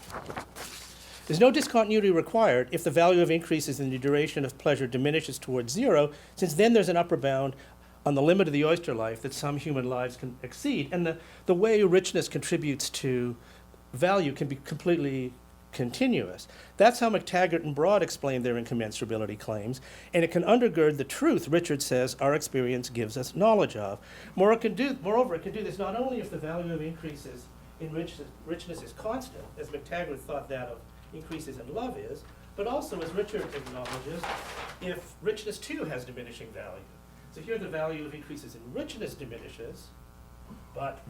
There's no discontinuity required if the value of increases in the duration of pleasure diminishes towards zero, since then there's an upper bound on the limit of the oyster life that some human lives can exceed. And the way richness contributes to value can be completely continuous. That's how McTaggart and Broad explain their incommensurability claims, and it can undergird the truth Richard says our experience gives us knowledge of. Moreover, it can do this not only if the value of increases in richness is constant, as McTaggart thought that of increases in love is, but also, as Richard acknowledges, if richness too has diminishing value. So here the value of increases in richness diminishes, but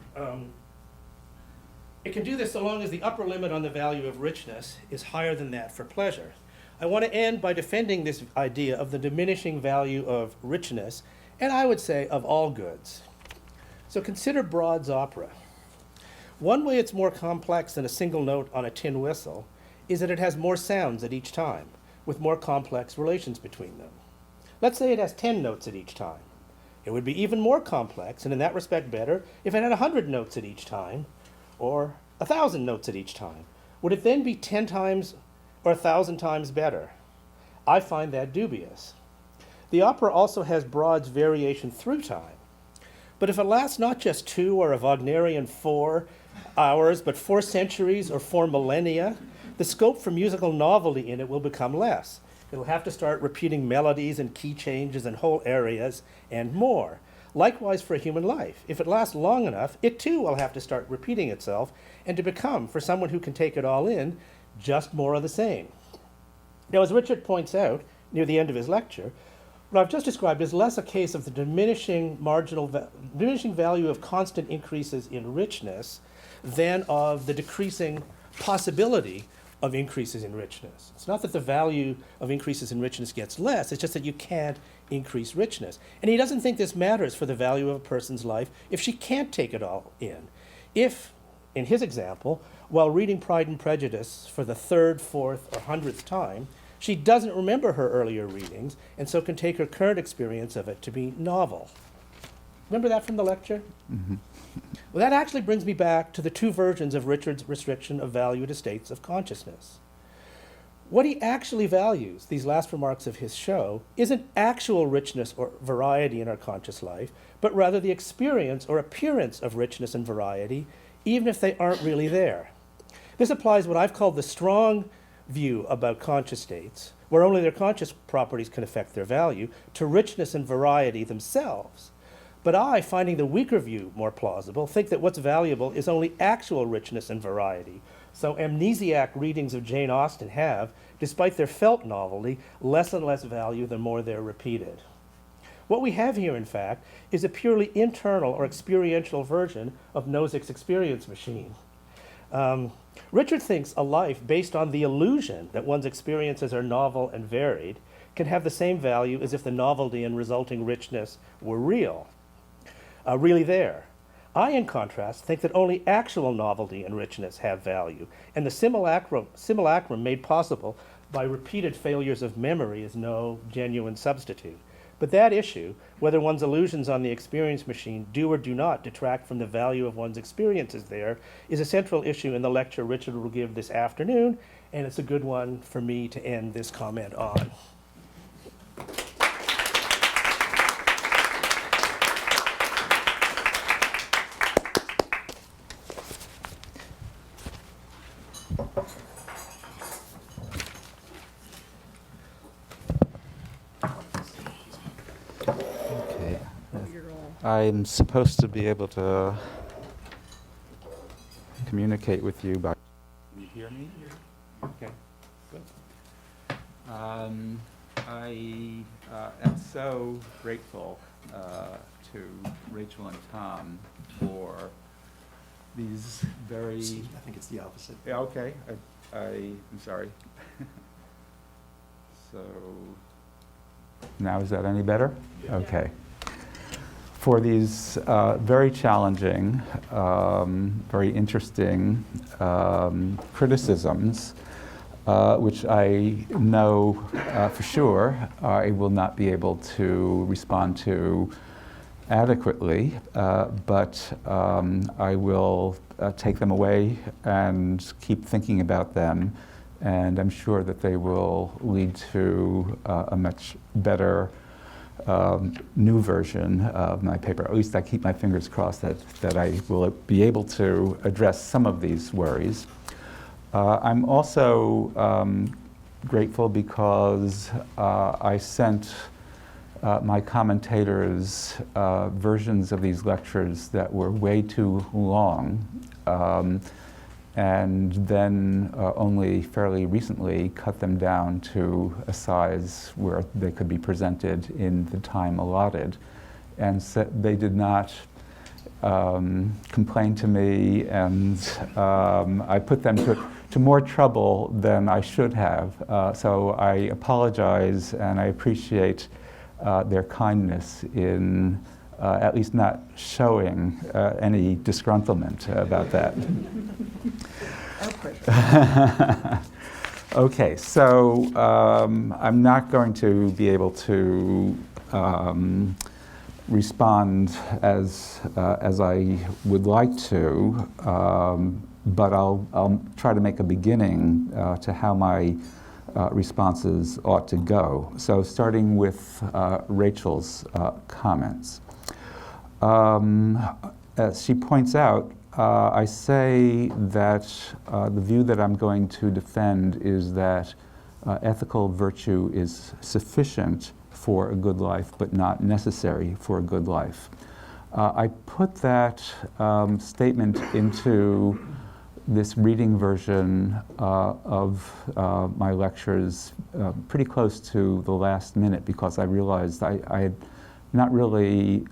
it can do this so long as the upper limit on the value of richness is higher than that for pleasure. I want to end by defending this idea of the diminishing value of richness, and I would say of all goods. So consider Broad's opera. One way it's more complex than a single note on a tin whistle is that it has more sounds at each time, with more complex relations between them. Let's say it has 10 notes at each time. It would be even more complex, and in that respect better, if it had 100 notes at each time, or 1,000 notes at each time. Would it then be 10 times or 1,000 times better? I find that dubious. The opera also has Broad's variation through time. But if it lasts not just 2 or a Wagnerian 4 hours, but 4 centuries or 4 millennia, the scope for musical novelty in it will become less. It'll have to start repeating melodies and key changes and whole areas and more. Likewise for a human life. If it lasts long enough, it too will have to start repeating itself and to become, for someone who can take it all in, just more of the same. Now, as Richard points out near the end of his lecture, what I've just described is less a case of the diminishing value of constant increases in richness than of the decreasing possibility of increases in richness. It's not that the value of increases in richness gets less, it's just that you can't increase richness. And he doesn't think this matters for the value of a person's life if she can't take it all in. If, in his example, while reading Pride and Prejudice for the 3rd, 4th, or 100th time, she doesn't remember her earlier readings, and so can take her current experience of it to be novel. Remember that from the lecture? Mm-hmm. Well, that actually brings me back to the 2 versions of Richard's restriction of value to states of consciousness. What he actually values, these last remarks of his show, isn't actual richness or variety in our conscious life, but rather the experience or appearance of richness and variety, even if they aren't really there. This applies what I've called the strong view about conscious states, where only their conscious properties can affect their value, to richness and variety themselves. But I, finding the weaker view more plausible, think that what's valuable is only actual richness and variety. So amnesiac readings of Jane Austen have, despite their felt novelty, less and less value the more they're repeated. What we have here, in fact, is a purely internal or experiential version of Nozick's experience machine. Richard thinks a life based on the illusion that one's experiences are novel and varied can have the same value as if the novelty and resulting richness were real, really there. I, in contrast, think that only actual novelty and richness have value, and the simulacrum made possible by repeated failures of memory is no genuine substitute. But that issue, whether one's illusions on the experience machine do or do not detract from the value of one's experiences there, is a central issue in the lecture Richard will give this afternoon, and it's a good one for me to end this comment on. Okay. I'm supposed to be able to communicate with you by. Can you hear me? Okay, good. I am so grateful to Rachel and Tom for these very. I think it's the opposite. Yeah, okay. I'm sorry. So now is that any better? Yeah. Okay. For these very challenging, very interesting criticisms, which I know for sure I will not be able to respond to adequately, but I will take them away and keep thinking about them, and I'm sure that they will lead to a much better new version of my paper. At least I keep my fingers crossed that I will be able to address some of these worries. I'm also grateful because I sent my commentators versions of these lectures that were way too long, and then only fairly recently cut them down to a size where they could be presented in the time allotted. And so they did not complain to me, and I put them to more trouble than I should have. So I apologize, and I appreciate their kindness in at least not showing any disgruntlement about that. Our pleasure. Okay, so I'm not going to be able to respond as I would like to, but I'll try to make a beginning to how my responses ought to go. So starting with Rachel's comments. As she points out, I say that the view that I'm going to defend is that ethical virtue is sufficient for a good life, but not necessary for a good life. I put that statement into this reading version of my lectures pretty close to the last minute, because I realized I had not really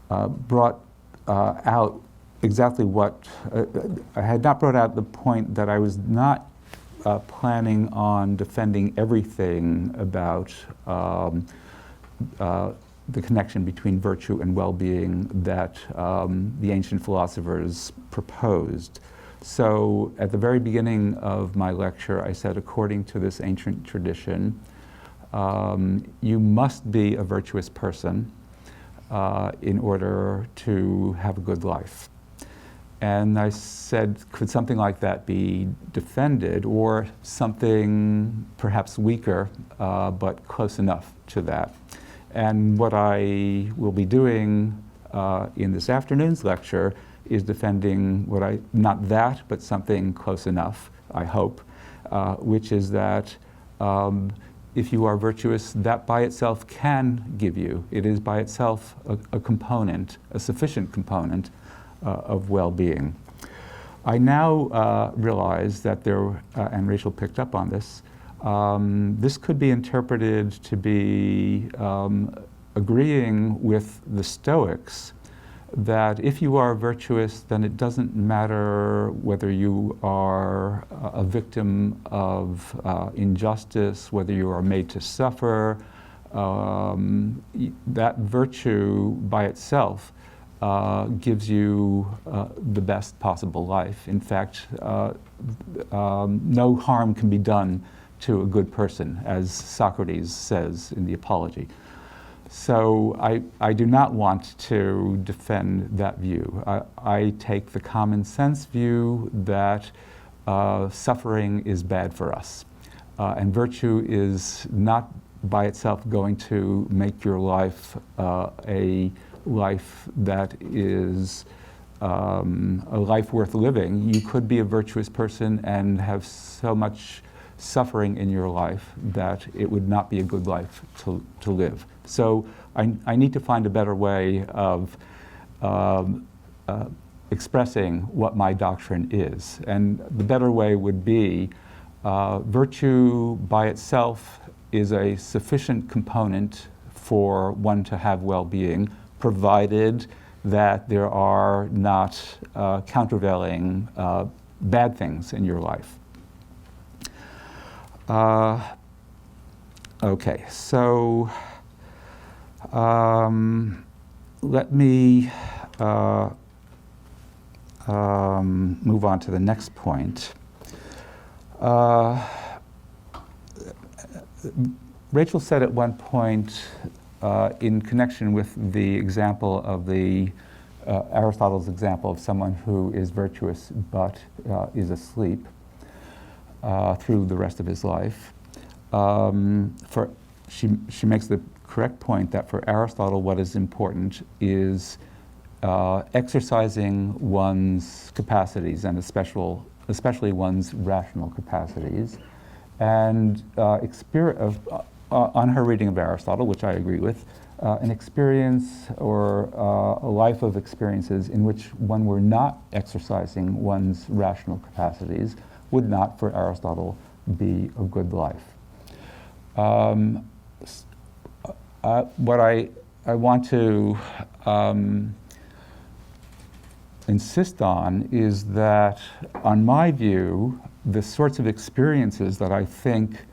brought out exactly what, I had not brought out the point that I was not planning on defending everything about the connection between virtue and well-being that the ancient philosophers proposed. So at the very beginning of my lecture, I said, according to this ancient tradition, you must be a virtuous person in order to have a good life. And I said, could something like that be defended, or something perhaps weaker, but close enough to that? And what I will be doing in this afternoon's lecture is defending not that, but something close enough, I hope, which is that if you are virtuous, that by itself can give you. It is by itself a component, a sufficient component of well-being. I now realize that there, and Rachel picked up on this, this could be interpreted to be agreeing with the Stoics that if you are virtuous, then it doesn't matter whether you are a victim of injustice, whether you are made to suffer. That virtue by itself gives you the best possible life. In fact, no harm can be done to a good person, as Socrates says in the Apology. So I do not want to defend that view. I take the common sense view that suffering is bad for us. And virtue is not by itself going to make your life a life that is a life worth living. You could be a virtuous person and have so much suffering in your life that it would not be a good life to live. So I need to find a better way of expressing what my doctrine is. And the better way would be virtue by itself is a sufficient component for one to have well-being, provided that there are not countervailing bad things in your life. Okay, so let me move on to the next point. Rachel said at one point, in connection with the example of Aristotle's example of someone who is virtuous but is asleep through the rest of his life. She makes the correct point that for Aristotle what is important is exercising one's capacities, and especially one's rational capacities. And on her reading of Aristotle, which I agree with, an experience or a life of experiences in which one were not exercising one's rational capacities would not, for Aristotle, be a good life. What I want to insist on is that, on my view, the sorts of experiences that I think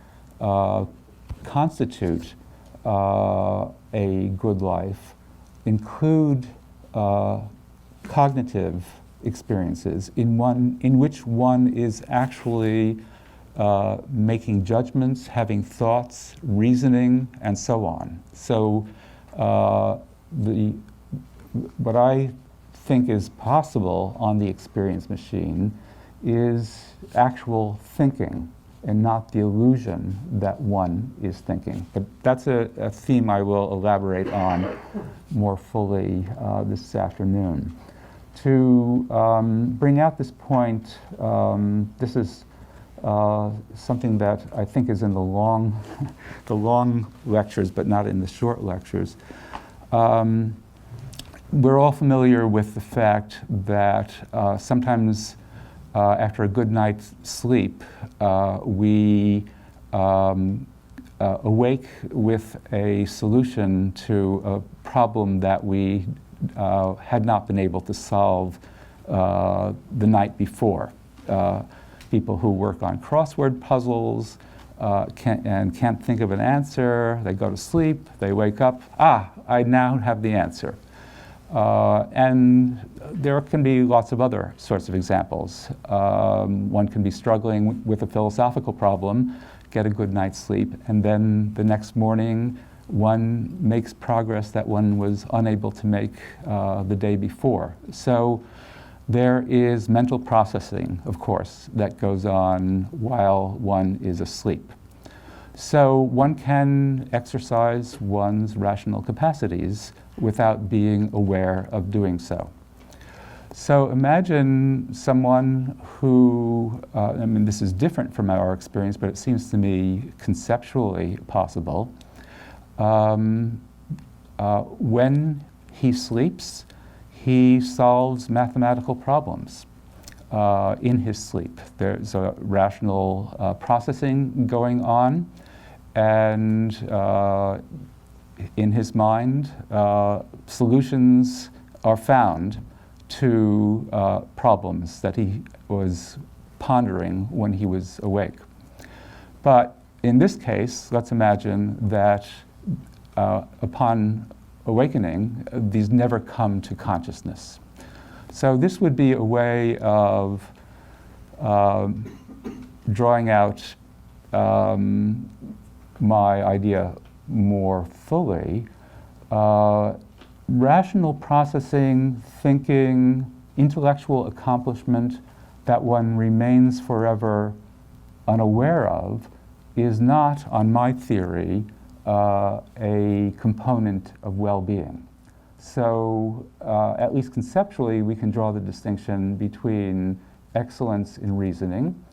constitute a good life include cognitive experiences in which one is actually making judgments, having thoughts, reasoning, and so on. So what I think is possible on the experience machine is actual thinking and not the illusion that one is thinking. But that's a theme I will elaborate on more fully this afternoon. To bring out this point, this is something that I think is in the long lectures, but not in the short lectures. We're all familiar with the fact that sometimes after a good night's sleep, we awake with a solution to a problem that we had not been able to solve the night before. People who work on crossword puzzles can't think of an answer, they go to sleep, they wake up, I now have the answer. And there can be lots of other sorts of examples. One can be struggling with a philosophical problem, get a good night's sleep, and then the next morning one makes progress that one was unable to make the day before. So There is mental processing, of course, that goes on while one is asleep. So one can exercise one's rational capacities without being aware of doing so. So imagine someone who, I mean, this is different from our experience, but it seems to me conceptually possible. When he sleeps, he solves mathematical problems in his sleep. There's a rational processing going on, and in his mind, solutions are found to problems that he was pondering when he was awake. But in this case, let's imagine that upon awakening, these never come to consciousness. So this would be a way of drawing out my idea more fully. Rational processing, thinking, intellectual accomplishment that one remains forever unaware of is not, on my theory, a component of well-being. So, at least conceptually, we can draw the distinction between excellence in reasoning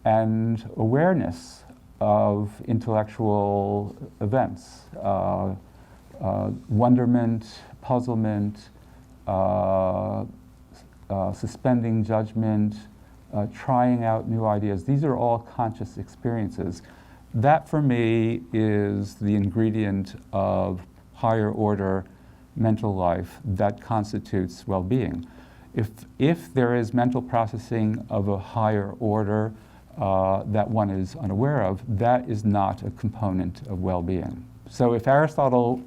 and awareness of intellectual events, wonderment, puzzlement, suspending judgment, trying out new ideas. These are all conscious experiences. That, for me, is the ingredient of higher order mental life that constitutes well-being. If there is mental processing of a higher order that one is unaware of, that is not a component of well-being. So if Aristotle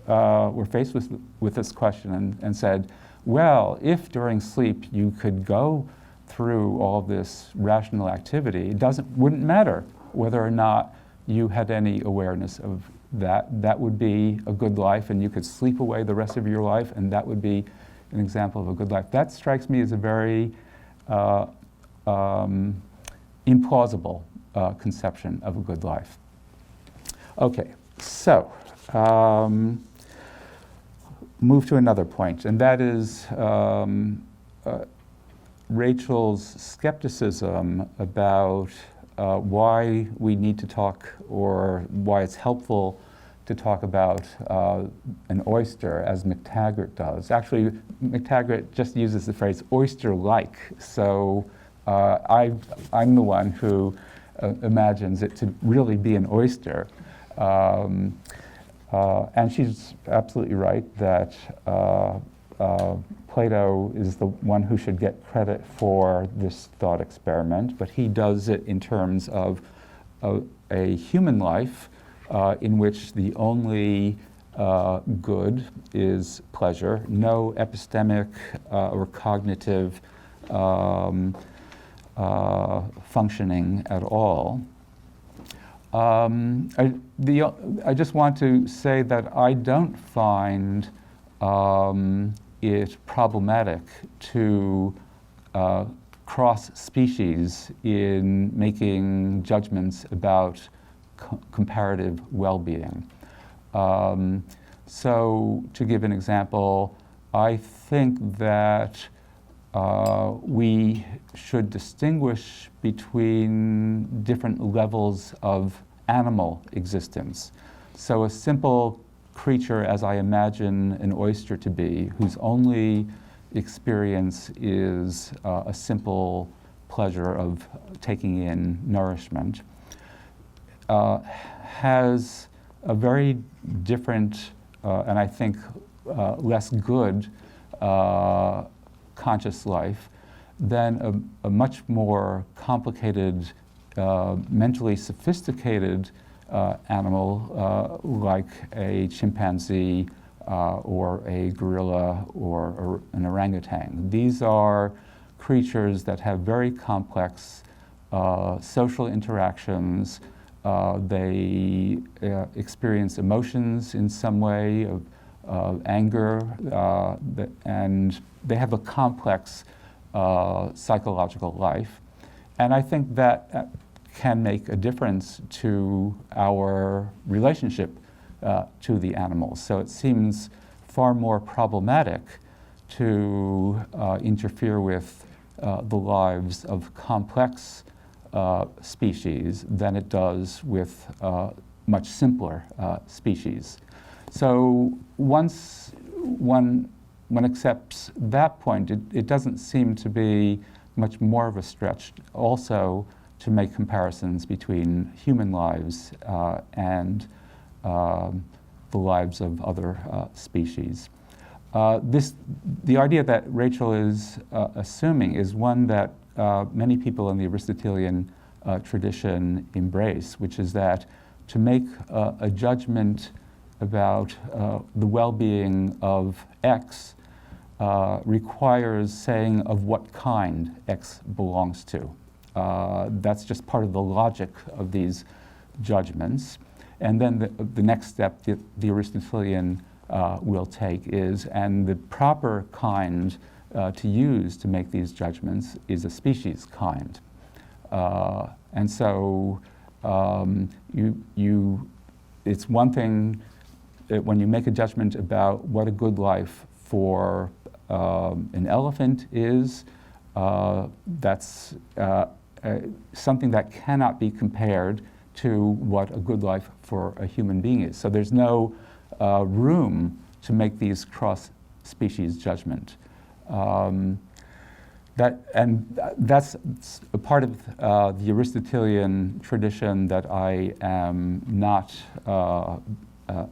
were faced with this question and said, well, if during sleep you could go through all this rational activity, it wouldn't matter whether or not you had any awareness of that. That would be a good life, and you could sleep away the rest of your life, and that would be an example of a good life. That strikes me as a very implausible conception of a good life. Okay, so move to another point, and that is Rachel's skepticism about why we need to talk, or why it's helpful to talk about an oyster, as McTaggart does. Actually, McTaggart just uses the phrase oyster-like, so I'm the one who imagines it to really be an oyster. And she's absolutely right that Plato is the one who should get credit for this thought experiment, but he does it in terms of a human life in which the only good is pleasure, no epistemic or cognitive functioning at all. I just want to say that I don't find it problematic to cross species in making judgments about comparative well-being. So, to give an example, I think that we should distinguish between different levels of animal existence. So a simple creature, as I imagine an oyster to be, whose only experience is a simple pleasure of taking in nourishment, has a very different and I think less good conscious life than a much more complicated, mentally sophisticated animal like a chimpanzee or a gorilla or an orangutan. These are creatures that have very complex social interactions. They experience emotions in some way of anger, and they have a complex psychological life. And I think that can make a difference to our relationship to the animals. So it seems far more problematic to interfere with the lives of complex species than it does with much simpler species. So once one accepts that point, it doesn't seem to be much more of a stretch also to make comparisons between human lives and the lives of other species. The idea that Rachel is assuming is one that many people in the Aristotelian tradition embrace, which is that to make a judgment about the well-being of X requires saying of what kind X belongs to. That's just part of the logic of these judgments. And then the next step that the Aristotelian will take is, and the proper kind to use to make these judgments is a species kind. And so it's one thing when you make a judgment about what a good life for an elephant is, that's something that cannot be compared to what a good life for a human being is. So there's no room to make these cross-species judgment. That's a part of the Aristotelian tradition that I am not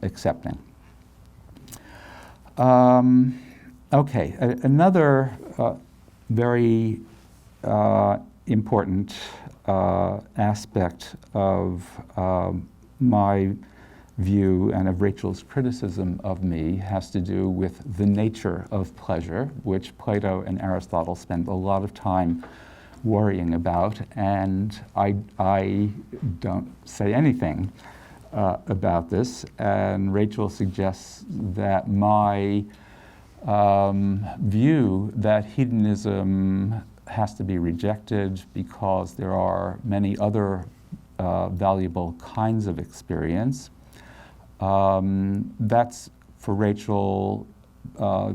accepting. Okay, another very important aspect of my view and of Rachel's criticism of me has to do with the nature of pleasure, which Plato and Aristotle spend a lot of time worrying about, and I don't say anything about this. And Rachel suggests that my view that hedonism has to be rejected because there are many other valuable kinds of experience. That's, for Rachel,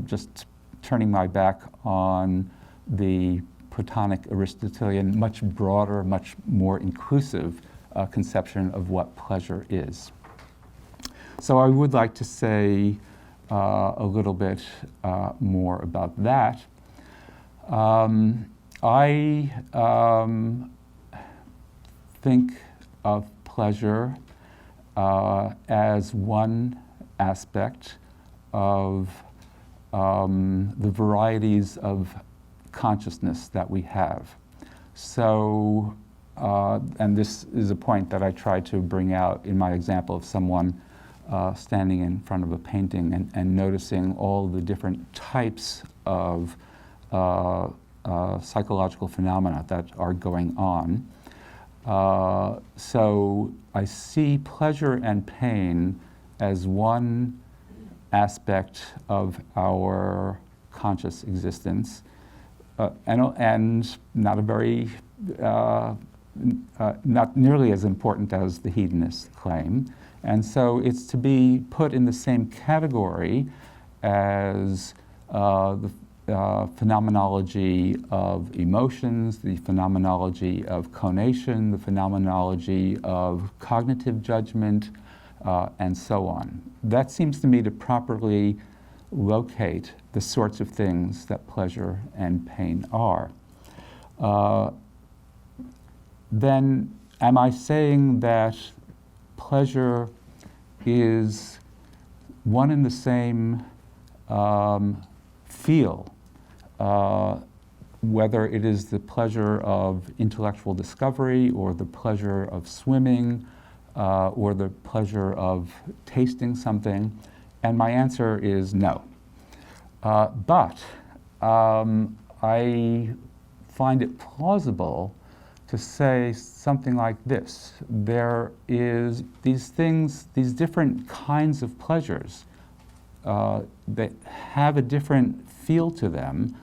just turning my back on the Platonic Aristotelian, much broader, much more inclusive conception of what pleasure is. So I would like to say a little bit more about that. I think of pleasure as one aspect of the varieties of consciousness that we have. So, and this is a point that I try to bring out in my example of someone standing in front of a painting and noticing all the different types of psychological phenomena that are going on. So I see pleasure and pain as one aspect of our conscious existence, and not a very, not nearly as important as the hedonists claim. And so it's to be put in the same category as the phenomenology of emotions, the phenomenology of conation, the phenomenology of cognitive judgment, and so on. That seems to me to properly locate the sorts of things that pleasure and pain are. Then am I saying that pleasure is one and the same feel, whether it is the pleasure of intellectual discovery or the pleasure of swimming or the pleasure of tasting something? And my answer is no. But I find it plausible to say something like this. There is these things, these different kinds of pleasures that have a different feel to them,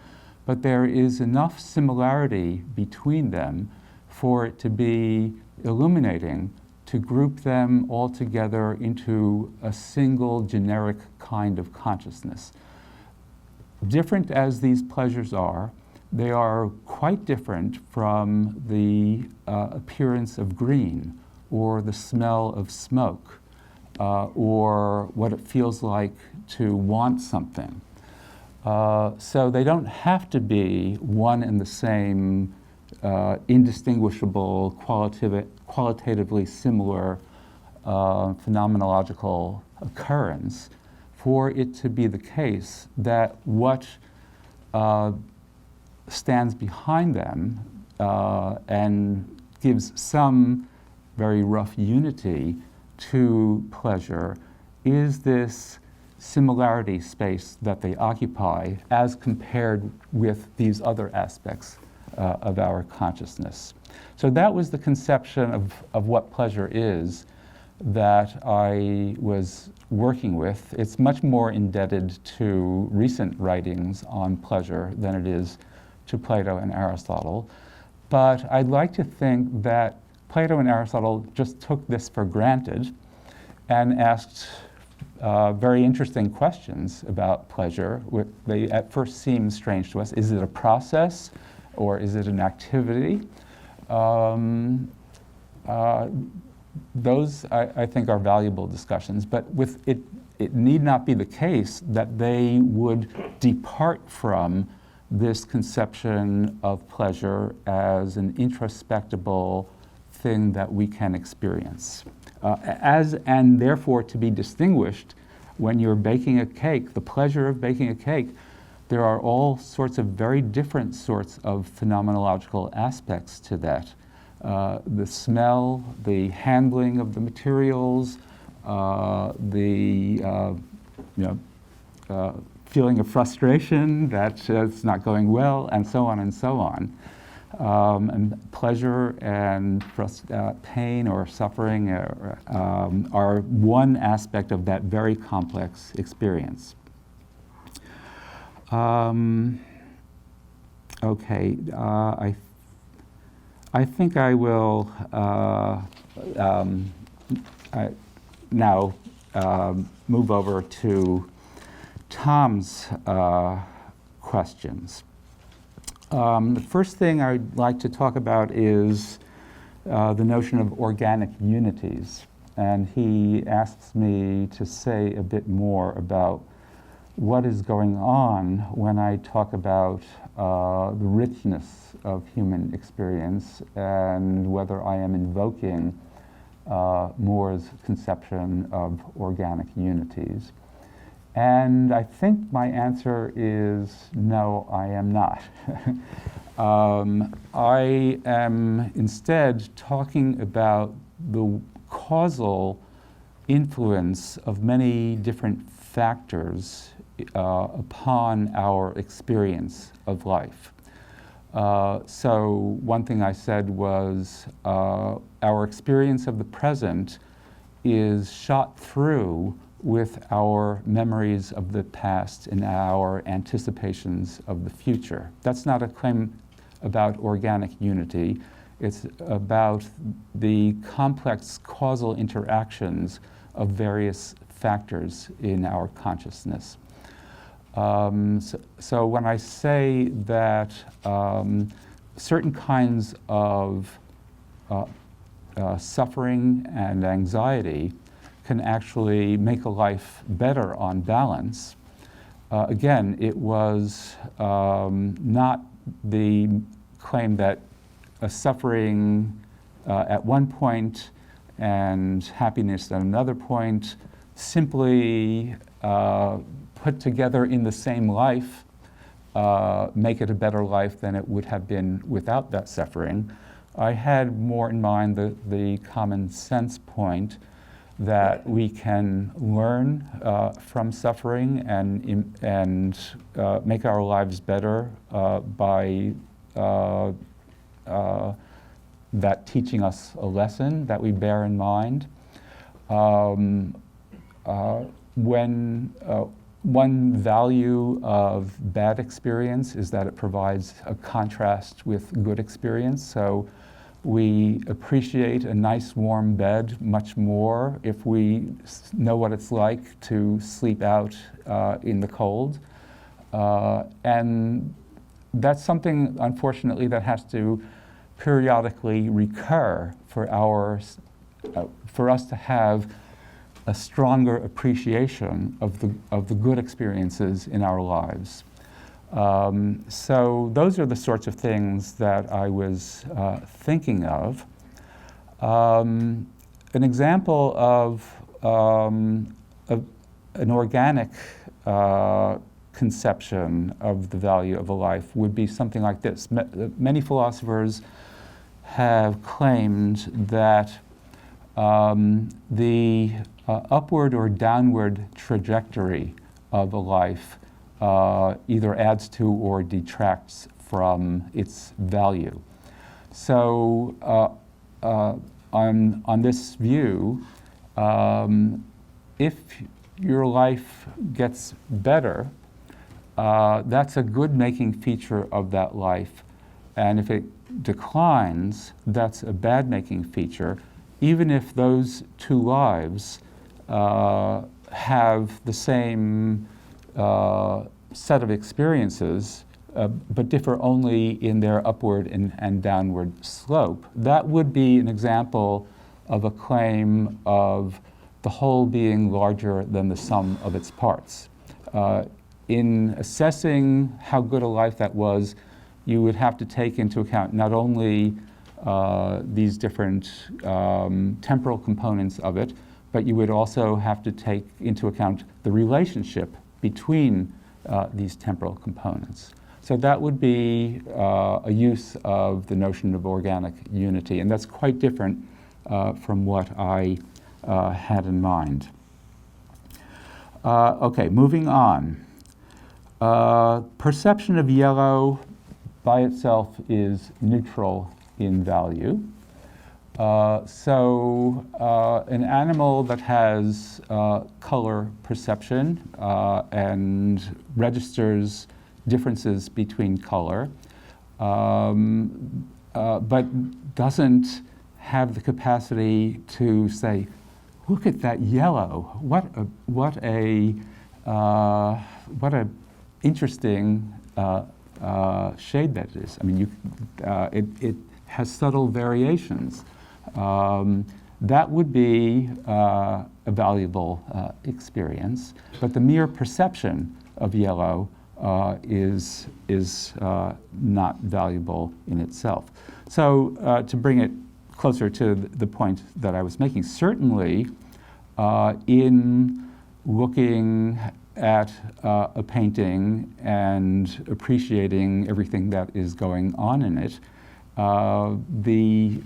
but there is enough similarity between them for it to be illuminating to group them all together into a single generic kind of consciousness. Different as these pleasures are, they are quite different from the appearance of green or the smell of smoke or what it feels like to want something. So they don't have to be one and the same indistinguishable, qualitatively similar phenomenological occurrence for it to be the case that what stands behind them and gives some very rough unity to pleasure is this similarity space that they occupy as compared with these other aspects of our consciousness. So that was the conception of what pleasure is that I was working with. It's much more indebted to recent writings on pleasure than it is to Plato and Aristotle. But I'd like to think that Plato and Aristotle just took this for granted and asked very interesting questions about pleasure. They at first seem strange to us. Is it a process or is it an activity? Those, I think, are valuable discussions, but with it need not be the case that they would depart from this conception of pleasure as an introspectable thing that we can experience. And therefore to be distinguished when you're baking a cake, the pleasure of baking a cake, there are all sorts of very different sorts of phenomenological aspects to that. The smell, the handling of the materials, feeling of frustration that it's not going well, and so on and so on. And pleasure and pain or suffering are one aspect of that very complex experience. Okay, I think I will now move over to Tom's questions. The first thing I'd like to talk about is the notion of organic unities. And he asks me to say a bit more about what is going on when I talk about the richness of human experience and whether I am invoking Moore's conception of organic unities. And I think my answer is no, I am not. I am instead talking about the causal influence of many different factors upon our experience of life. So one thing I said was our experience of the present is shot through with our memories of the past and our anticipations of the future. That's not a claim about organic unity. It's about the complex causal interactions of various factors in our consciousness. So when I say that certain kinds of suffering and anxiety can actually make a life better on balance, again, it was not the claim that a suffering at one point and happiness at another point simply put together in the same life make it a better life than it would have been without that suffering. I had more in mind the common sense point that we can learn from suffering and make our lives better by that teaching us a lesson that we bear in mind. When one value of bad experience is that it provides a contrast with good experience. So we appreciate a nice warm bed much more if we know what it's like to sleep out in the cold. And that's something, unfortunately, that has to periodically recur for us to have a stronger appreciation of the good experiences in our lives. So those are the sorts of things that I was thinking of. An example of an organic conception of the value of a life would be something like this. Many philosophers have claimed that the upward or downward trajectory of a life either adds to or detracts from its value. So on this view, if your life gets better, that's a good-making feature of that life. And if it declines, that's a bad-making feature, even if those two lives have the same set of experiences, but differ only in their upward and downward slope. That would be an example of a claim of the whole being larger than the sum of its parts. In assessing how good a life that was, you would have to take into account not only these different temporal components of it, but you would also have to take into account the relationship between these temporal components. So that would be a use of the notion of organic unity, and that's quite different from what I had in mind. Okay, moving on. Perception of yellow by itself is neutral in value. So an animal that has color perception and registers differences between color, but doesn't have the capacity to say, look at that yellow, what a interesting shade that is. I mean, it has subtle variations. That would be a valuable experience, but the mere perception of yellow is not valuable in itself. So to bring it closer to the point that I was making, certainly in looking at a painting and appreciating everything that is going on in it, the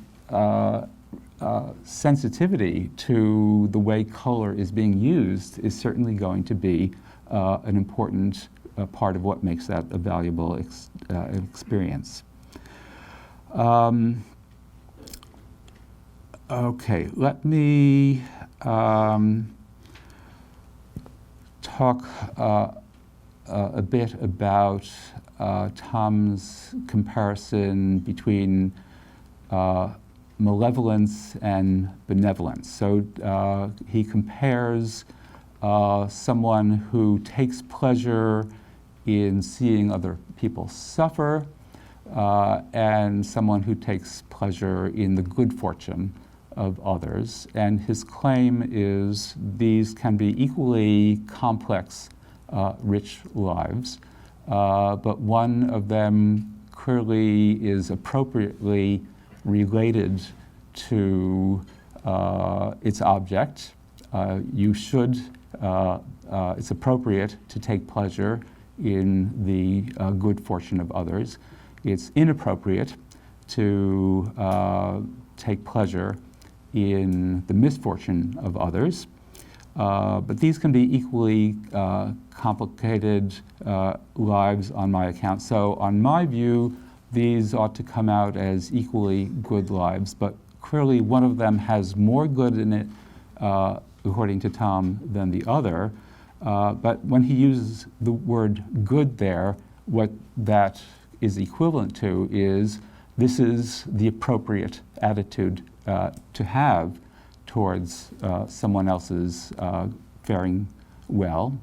sensitivity to the way color is being used is certainly going to be an important part of what makes that a valuable experience. Okay, let me talk a bit about Tom's comparison between malevolence and benevolence. So he compares someone who takes pleasure in seeing other people suffer and someone who takes pleasure in the good fortune of others. And his claim is these can be equally complex, rich lives, but one of them clearly is appropriately related to its object. It's appropriate to take pleasure in the good fortune of others. It's inappropriate to take pleasure in the misfortune of others. But these can be equally complicated lives on my account. So on my view, these ought to come out as equally good lives, but clearly one of them has more good in it, according to Tom, than the other. But when he uses the word good there, what that is equivalent to is this is the appropriate attitude to have towards someone else's faring well.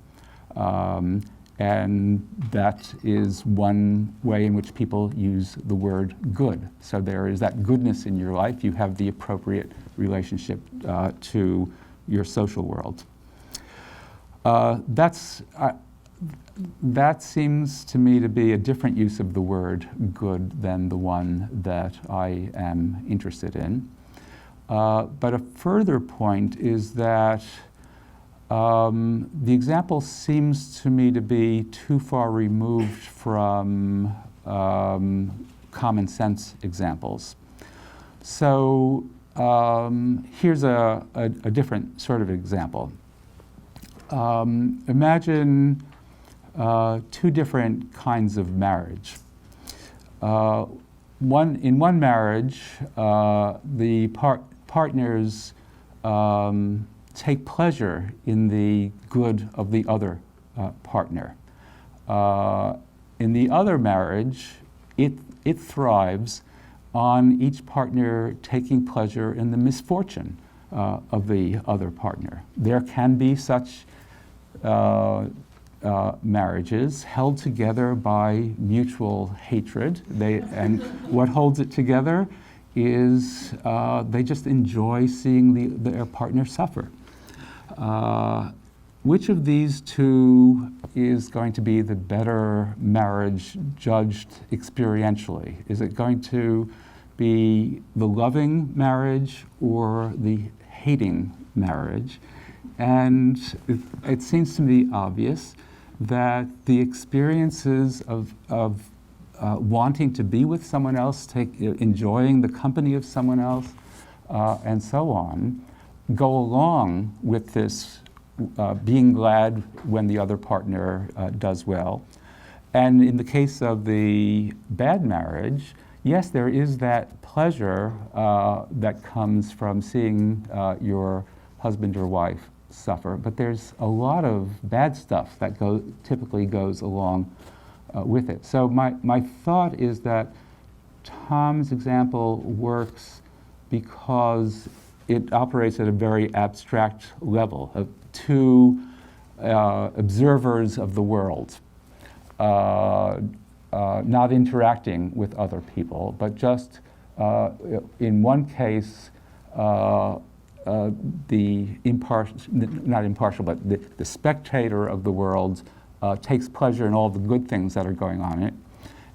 And that is one way in which people use the word good. So there is that goodness in your life. You have the appropriate relationship to your social world. That seems to me to be a different use of the word good than the one that I am interested in. But a further point is that the example seems to me to be too far removed from common sense examples. So here's a different sort of example. Imagine two different kinds of marriage. In one marriage, the partners take pleasure in the good of the other partner. In the other marriage, it thrives on each partner taking pleasure in the misfortune of the other partner. There can be such marriages held together by mutual hatred. And what holds it together is they just enjoy seeing their partner suffer. Which of these two is going to be the better marriage judged experientially? Is it going to be the loving marriage or the hating marriage? And it seems to me obvious that the experiences of wanting to be with someone else, enjoying the company of someone else, and so on, go along with this being glad when the other partner does well. And in the case of the bad marriage, yes, there is that pleasure that comes from seeing your husband or wife suffer, but there's a lot of bad stuff that typically goes along with it. So my thought is that Tom's example works because it operates at a very abstract level of two observers of the world, not interacting with other people, but just in one case, the spectator of the world takes pleasure in all the good things that are going on in it,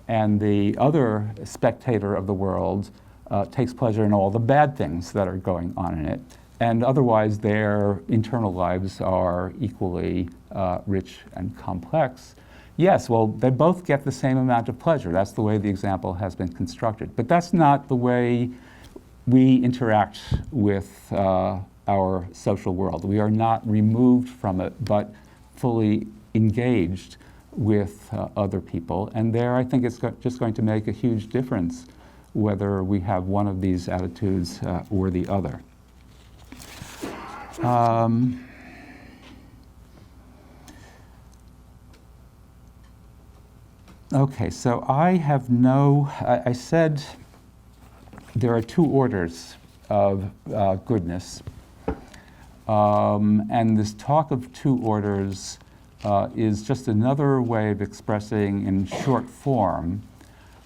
and the other spectator of the world takes pleasure in all the bad things that are going on in it, and otherwise their internal lives are equally rich and complex. Yes, well, they both get the same amount of pleasure. That's the way the example has been constructed. But that's not the way we interact with our social world. We are not removed from it, but fully engaged with other people. And there, I think it's just going to make a huge difference whether we have one of these attitudes or the other. Okay, so I said there are two orders of goodness. And this talk of two orders is just another way of expressing in short form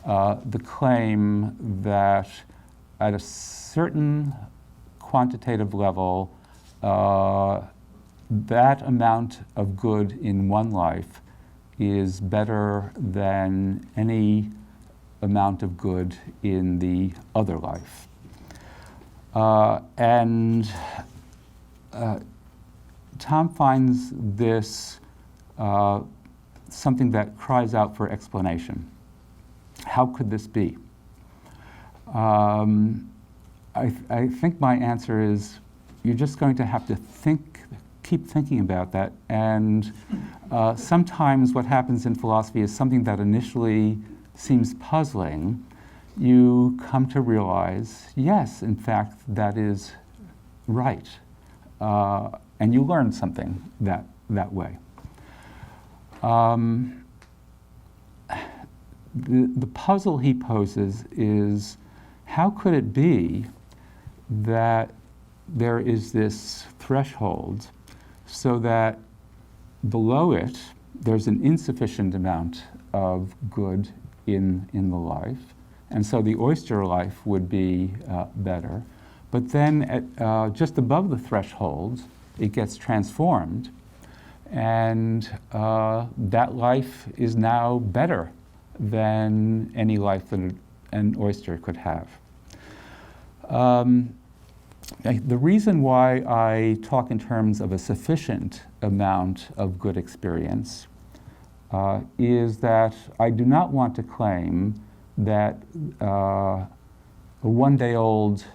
the claim that at a certain quantitative level, that amount of good in one life is better than any amount of good in the other life. And Tom finds this something that cries out for explanation. How could this be? I think my answer is you're just going to have to keep thinking about that. And sometimes what happens in philosophy is something that initially seems puzzling. You come to realize, yes, in fact, that is right. And you learn something that way. The puzzle he poses is, how could it be that there is this threshold so that below it there's an insufficient amount of good in the life, and so the oyster life would be better, but then at, just above the threshold it gets transformed, and that life is now better than any life that an oyster could have. The reason why I talk in terms of a sufficient amount of good experience is that I do not want to claim that a one-day-old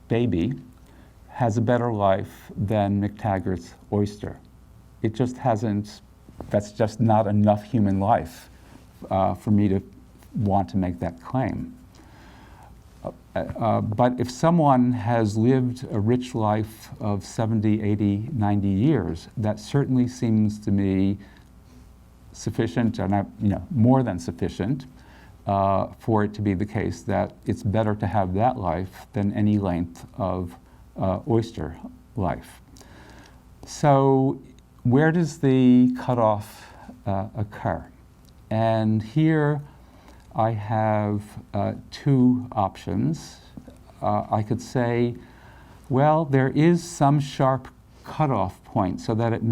baby has a better life than McTaggart's oyster. It just hasn't, that's just not enough human life for me to want to make that claim. But if someone has lived a rich life of 70, 80, 90 years, that certainly seems to me sufficient, and more than sufficient, for it to be the case that it's better to have that life than any length of oyster life. So where does the cutoff occur? And here I have two options. I could say, well, there is some sharp cutoff point so that it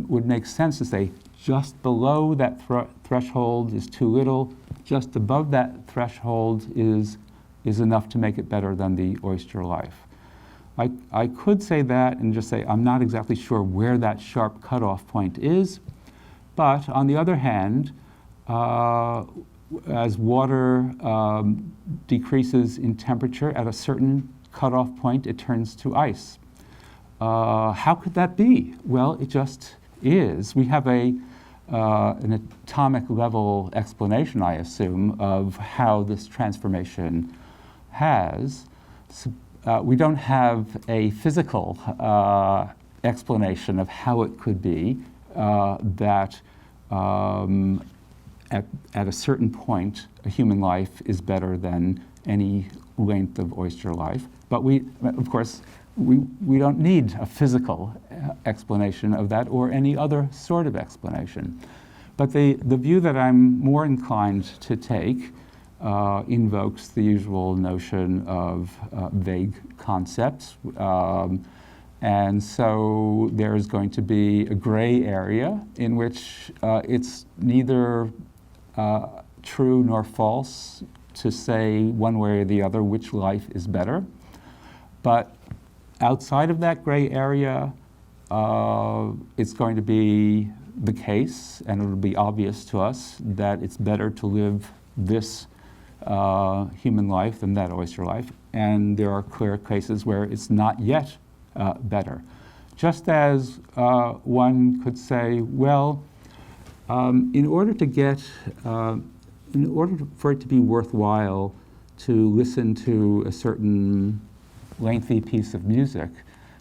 would make sense to say just below that threshold is too little, just above that threshold is enough to make it better than the oyster life. I could say that and just say I'm not exactly sure where that sharp cutoff point is, but on the other hand, as water decreases in temperature at a certain cutoff point, it turns to ice. How could that be? Well, it just is. We have an atomic level explanation, I assume, of how this transformation has. We don't have a physical explanation of how it could be that at a certain point, a human life is better than any length of oyster life. But of course, we don't need a physical explanation of that or any other sort of explanation. But the view that I'm more inclined to take invokes the usual notion of vague concepts. And so there's going to be a gray area in which it's neither true nor false to say one way or the other which life is better. But outside of that gray area, it's going to be the case, and it will be obvious to us that it's better to live this human life than that oyster life. And there are clear cases where it's not yet better. Just as one could say, well, in order for it to be worthwhile to listen to a certain lengthy piece of music,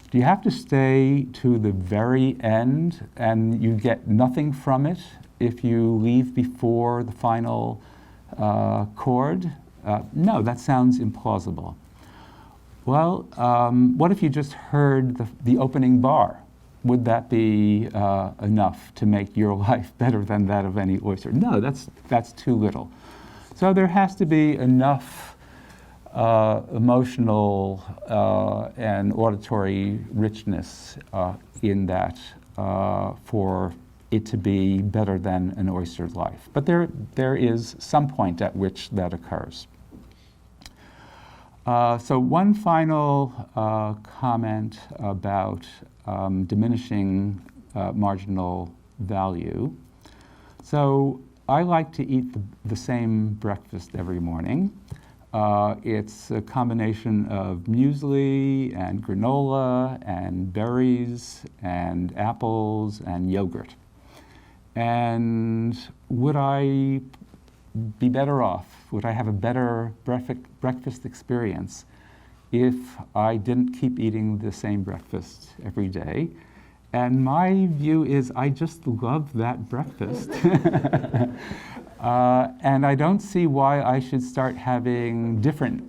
do you have to stay to the very end and you get nothing from it if you leave before the final chord? No, that sounds implausible. Well, what if you just heard the opening bar? Would that be enough to make your life better than that of any oyster? No, that's too little. So there has to be enough emotional and auditory richness in that for it to be better than an oyster's life. But there is some point at which that occurs. So one final comment about diminishing marginal value. So I like to eat the same breakfast every morning. It's a combination of muesli and granola and berries and apples and yogurt. And would I be better off? Would I have a better breakfast experience if I didn't keep eating the same breakfast every day And my view is I just love that breakfast. And I don't see why I should start having different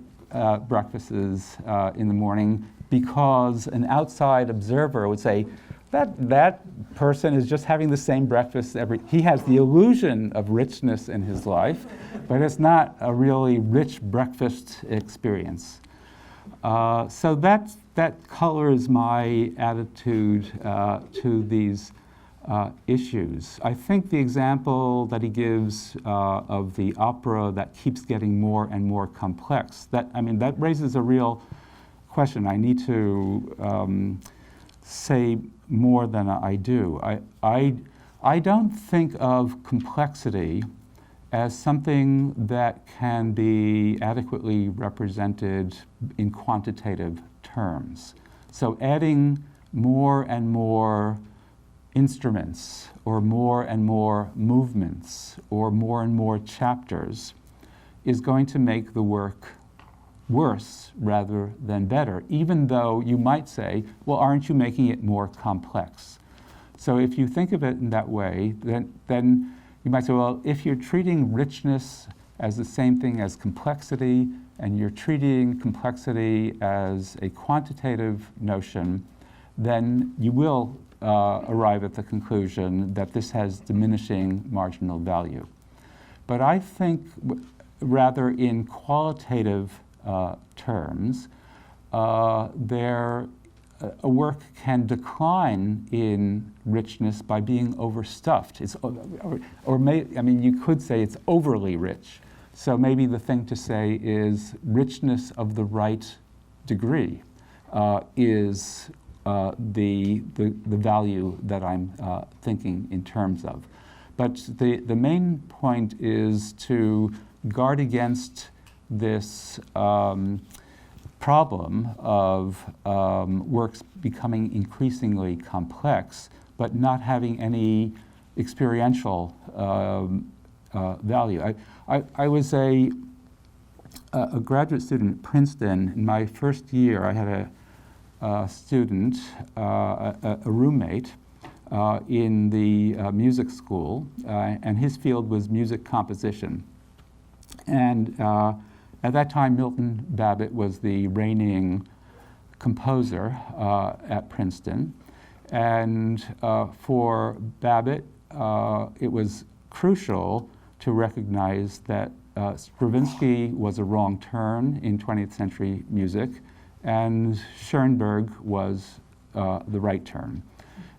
breakfasts in the morning, because an outside observer would say, that person is just having the same breakfast he has the illusion of richness in his life, but it's not a really rich breakfast experience. So that colors my attitude to these issues. I think the example that he gives of the opera that keeps getting more and more complex, that raises a real question. I need to say more than I do. I don't think of complexity as something that can be adequately represented in quantitative terms. So adding more and more instruments, or more and more movements, or more and more chapters is going to make the work worse rather than better, even though you might say, well, aren't you making it more complex? So if you think of it in that way, then you might say, well, if you're treating richness as the same thing as complexity, and you're treating complexity as a quantitative notion, then you will arrive at the conclusion that this has diminishing marginal value. But I think rather in qualitative terms, a work can decline in richness by being overstuffed. You could say it's overly rich. So maybe the thing to say is richness of the right degree is the value that I'm thinking in terms of. But the main point is to guard against this problem of works becoming increasingly complex, but not having any experiential value. I was a graduate student at Princeton. In my first year, I had a student, a roommate, in the music school, and his field was music composition. And at that time, Milton Babbitt was the reigning composer at Princeton. And for Babbitt, it was crucial to recognize that Stravinsky was a wrong turn in 20th century music, and Schoenberg was the right turn.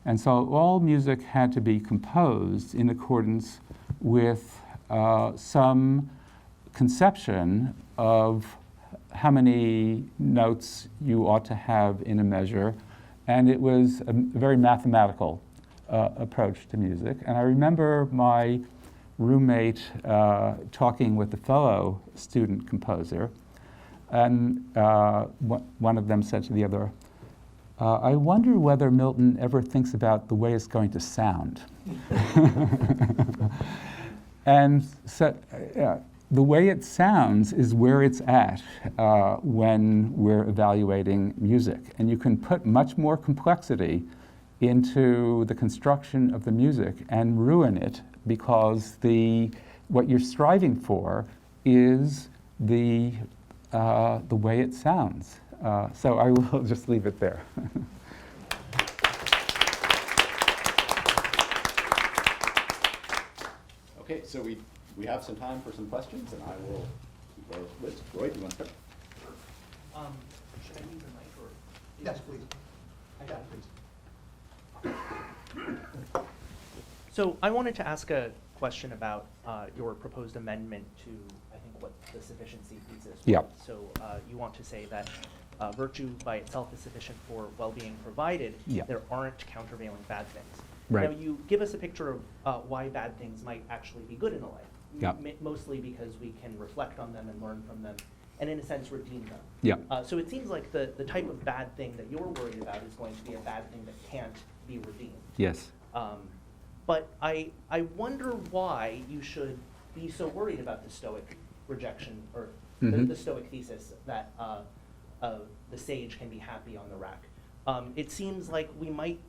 And so all music had to be composed in accordance with some conception of how many notes you ought to have in a measure. And it was a very mathematical approach to music. And I remember my roommate talking with a fellow student composer, and one of them said to the other, I wonder whether Milton ever thinks about the way it's going to sound. And so the way it sounds is where it's at when we're evaluating music. And you can put much more complexity into the construction of the music and ruin it, because what you're striving for is the way it sounds. So I will just leave it there. Okay, so we have some time for some questions, and I will keep our list. Roy, do you want to start? Should I use the mic or? Yes, please. I got it, please. So I wanted to ask a question about your proposed amendment to, I think, what the sufficiency thesis was. Yeah. So you want to say that virtue by itself is sufficient for well-being provided Yeah. there aren't countervailing bad things. Right. Now you give us a picture of why bad things might actually be good in a life. Yeah. Mostly because we can reflect on them and learn from them, and in a sense redeem them. Yeah. So it seems like the type of bad thing that you're worried about is going to be a bad thing that can't be redeemed. Yes. But I wonder why you should be so worried about the Stoic rejection, or the Stoic thesis that the sage can be happy on the rack. It seems like we might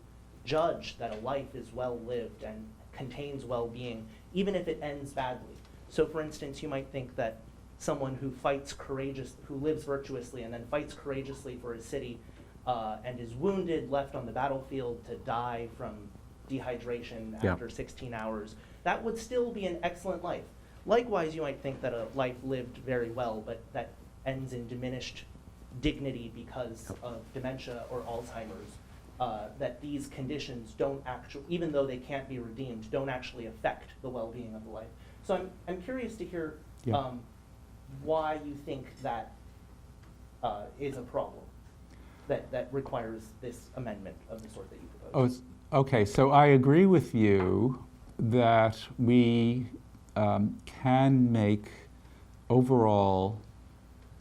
judge that a life is well lived and contains well-being, even if it ends badly. So for instance, you might think that someone who lives virtuously and then fights courageously for his city and is wounded, left on the battlefield to die from dehydration Yeah. after 16 hours, that would still be an excellent life. Likewise, you might think that a life lived very well, but that ends in diminished dignity because of dementia or Alzheimer's, that these conditions don't actually, even though they can't be redeemed, don't actually affect the well-being of the life. So I'm curious to hear Yeah. why you think that is a problem that requires this amendment of the sort that you propose. Okay, so I agree with you that we can make overall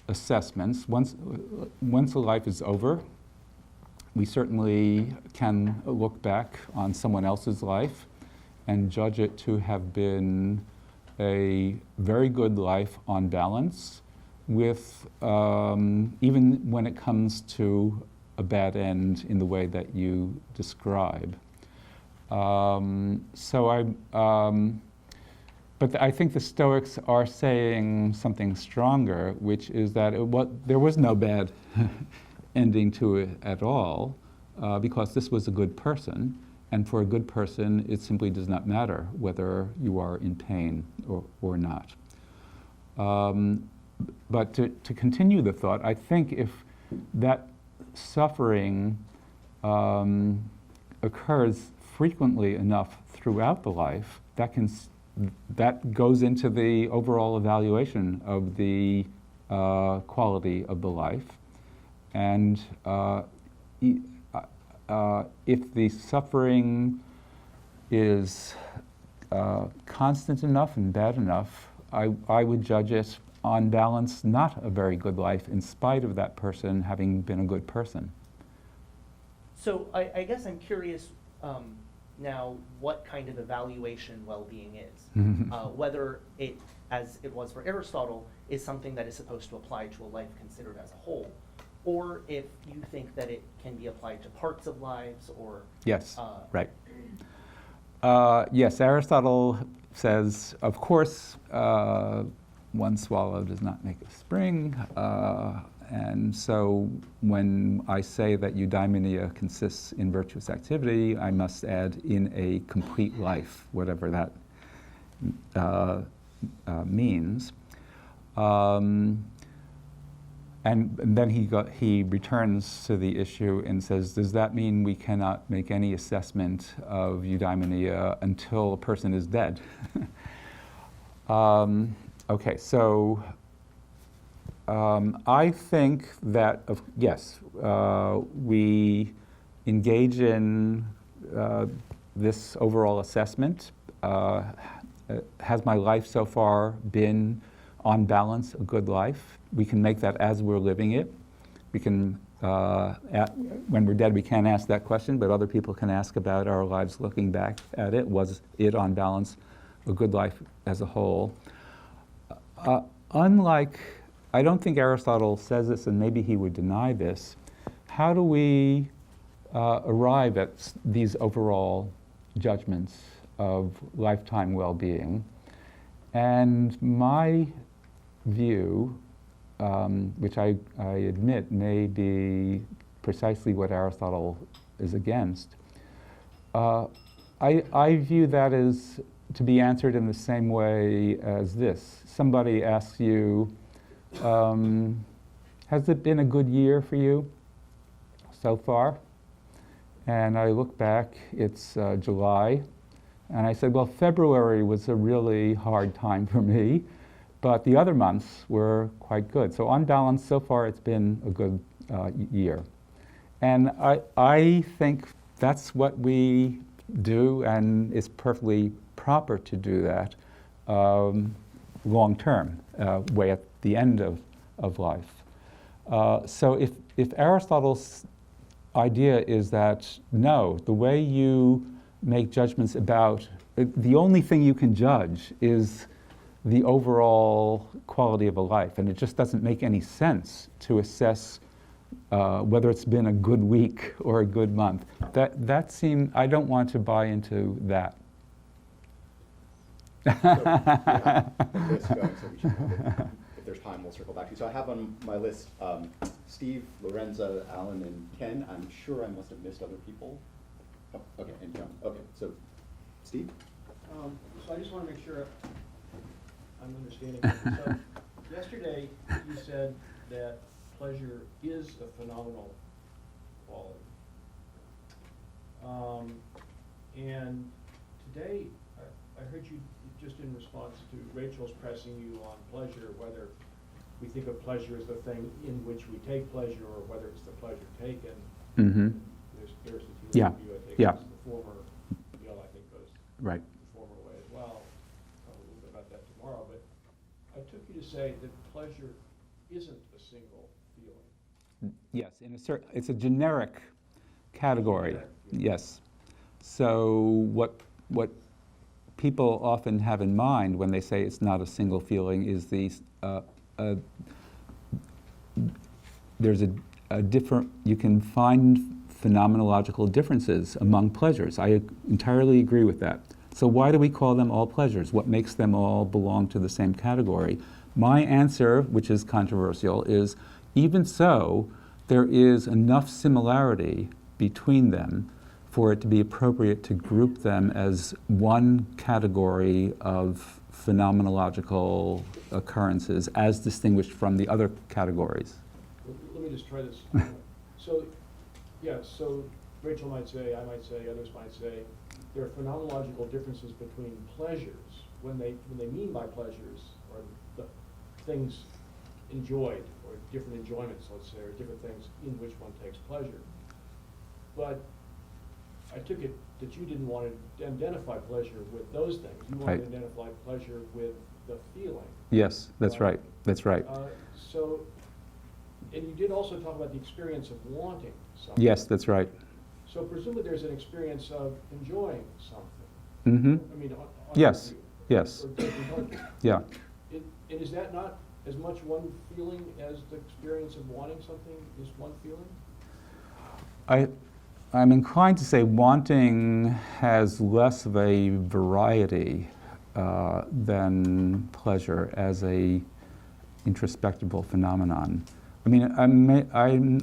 assessments. Once a life is over, we certainly can look back on someone else's life and judge it to have been a very good life on balance, with even when it comes to a bad end in the way that you describe. But I think the Stoics are saying something stronger, which is that there was no bad ending to it at all, because this was a good person, and for a good person, it simply does not matter whether you are in pain or not. But to continue the thought, I think if that suffering occurs frequently enough throughout the life, that goes into the overall evaluation of the quality of the life. And if the suffering is constant enough and bad enough, I would judge it on balance not a very good life, in spite of that person having been a good person. So I guess I'm curious now what kind of evaluation well-being is. Whether it, as it was for Aristotle, is something that is supposed to apply to a life considered as a whole, or if you think that it can be applied to parts of lives, or... Yes, right. Yes, Aristotle says, of course, one swallow does not make a spring, and so when I say that eudaimonia consists in virtuous activity, I must add in a complete life, whatever that means. And then he returns to the issue and says, does that mean we cannot make any assessment of eudaimonia until a person is dead? Okay, so I think that, yes, we engage in this overall assessment. Has my life so far been, on balance, a good life? We can make that as we're living it. We can, when we're dead, we can't ask that question, but other people can ask about our lives looking back at it. Was it, on balance, a good life as a whole? Unlike, I don't think Aristotle says this, and maybe he would deny this, how do we arrive at these overall judgments of lifetime well-being? And my view, which I admit may be precisely what Aristotle is against, I view that as to be answered in the same way as this. Somebody asks you, has it been a good year for you so far? And I look back, it's July, and I said, well, February was a really hard time for me, but the other months were quite good. So on balance, so far it's been a good year. And I think that's what we do, and it's perfectly proper to do that long term, way at the end of life. So if Aristotle's idea is that, no, the way you make judgments about, the only thing you can judge is the overall quality of a life, and it just doesn't make any sense to assess whether it's been a good week or a good month. That seemed, I don't want to buy into that. So, yeah, this going, so we should if there's time, we'll circle back to you. So I have on my list Steve, Lorenza, Alan, and Ken. I'm sure I must have missed other people. Oh, okay, and John. Okay, so Steve? So I just want to make sure I'm understanding. So yesterday you said that pleasure is a phenomenal quality. And today I heard you just in response to Rachel's pressing you on pleasure, whether we think of pleasure as the thing in which we take pleasure or whether it's the pleasure taken. Mm-hmm. There's the Yeah. view, I think, Yeah. is the former, I think goes Right. the former way as well. Talk a little bit about that tomorrow, but I took you to say that pleasure isn't a single feeling. Yes, it's a generic category. Generic, Yes. So what people often have in mind when they say it's not a single feeling is there's a different, you can find phenomenological differences among pleasures. I entirely agree with that. So why do we call them all pleasures? What makes them all belong to the same category? My answer, which is controversial, is even so, there is enough similarity between them for it to be appropriate to group them as one category of phenomenological occurrences as distinguished from the other categories. Let me just try this. So, yeah, so Rachel might say, I might say, others might say, there are phenomenological differences between pleasures, when they mean by pleasures, or the things enjoyed, or different enjoyments, let's say, or different things in which one takes pleasure. But I took it that you didn't want to identify pleasure with those things. You wanted Right. to identify pleasure with the feeling. Yes, that's right. That's right. So, and you did also talk about the experience of wanting something. Yes, that's right. So presumably there's an experience of enjoying something. Mm-hmm. I mean, on Yes, your view, yes. or taking pleasure. Yeah. And is that not as much one feeling as the experience of wanting something is one feeling? I'm inclined to say wanting has less of a variety than pleasure as a introspectable phenomenon. I mean,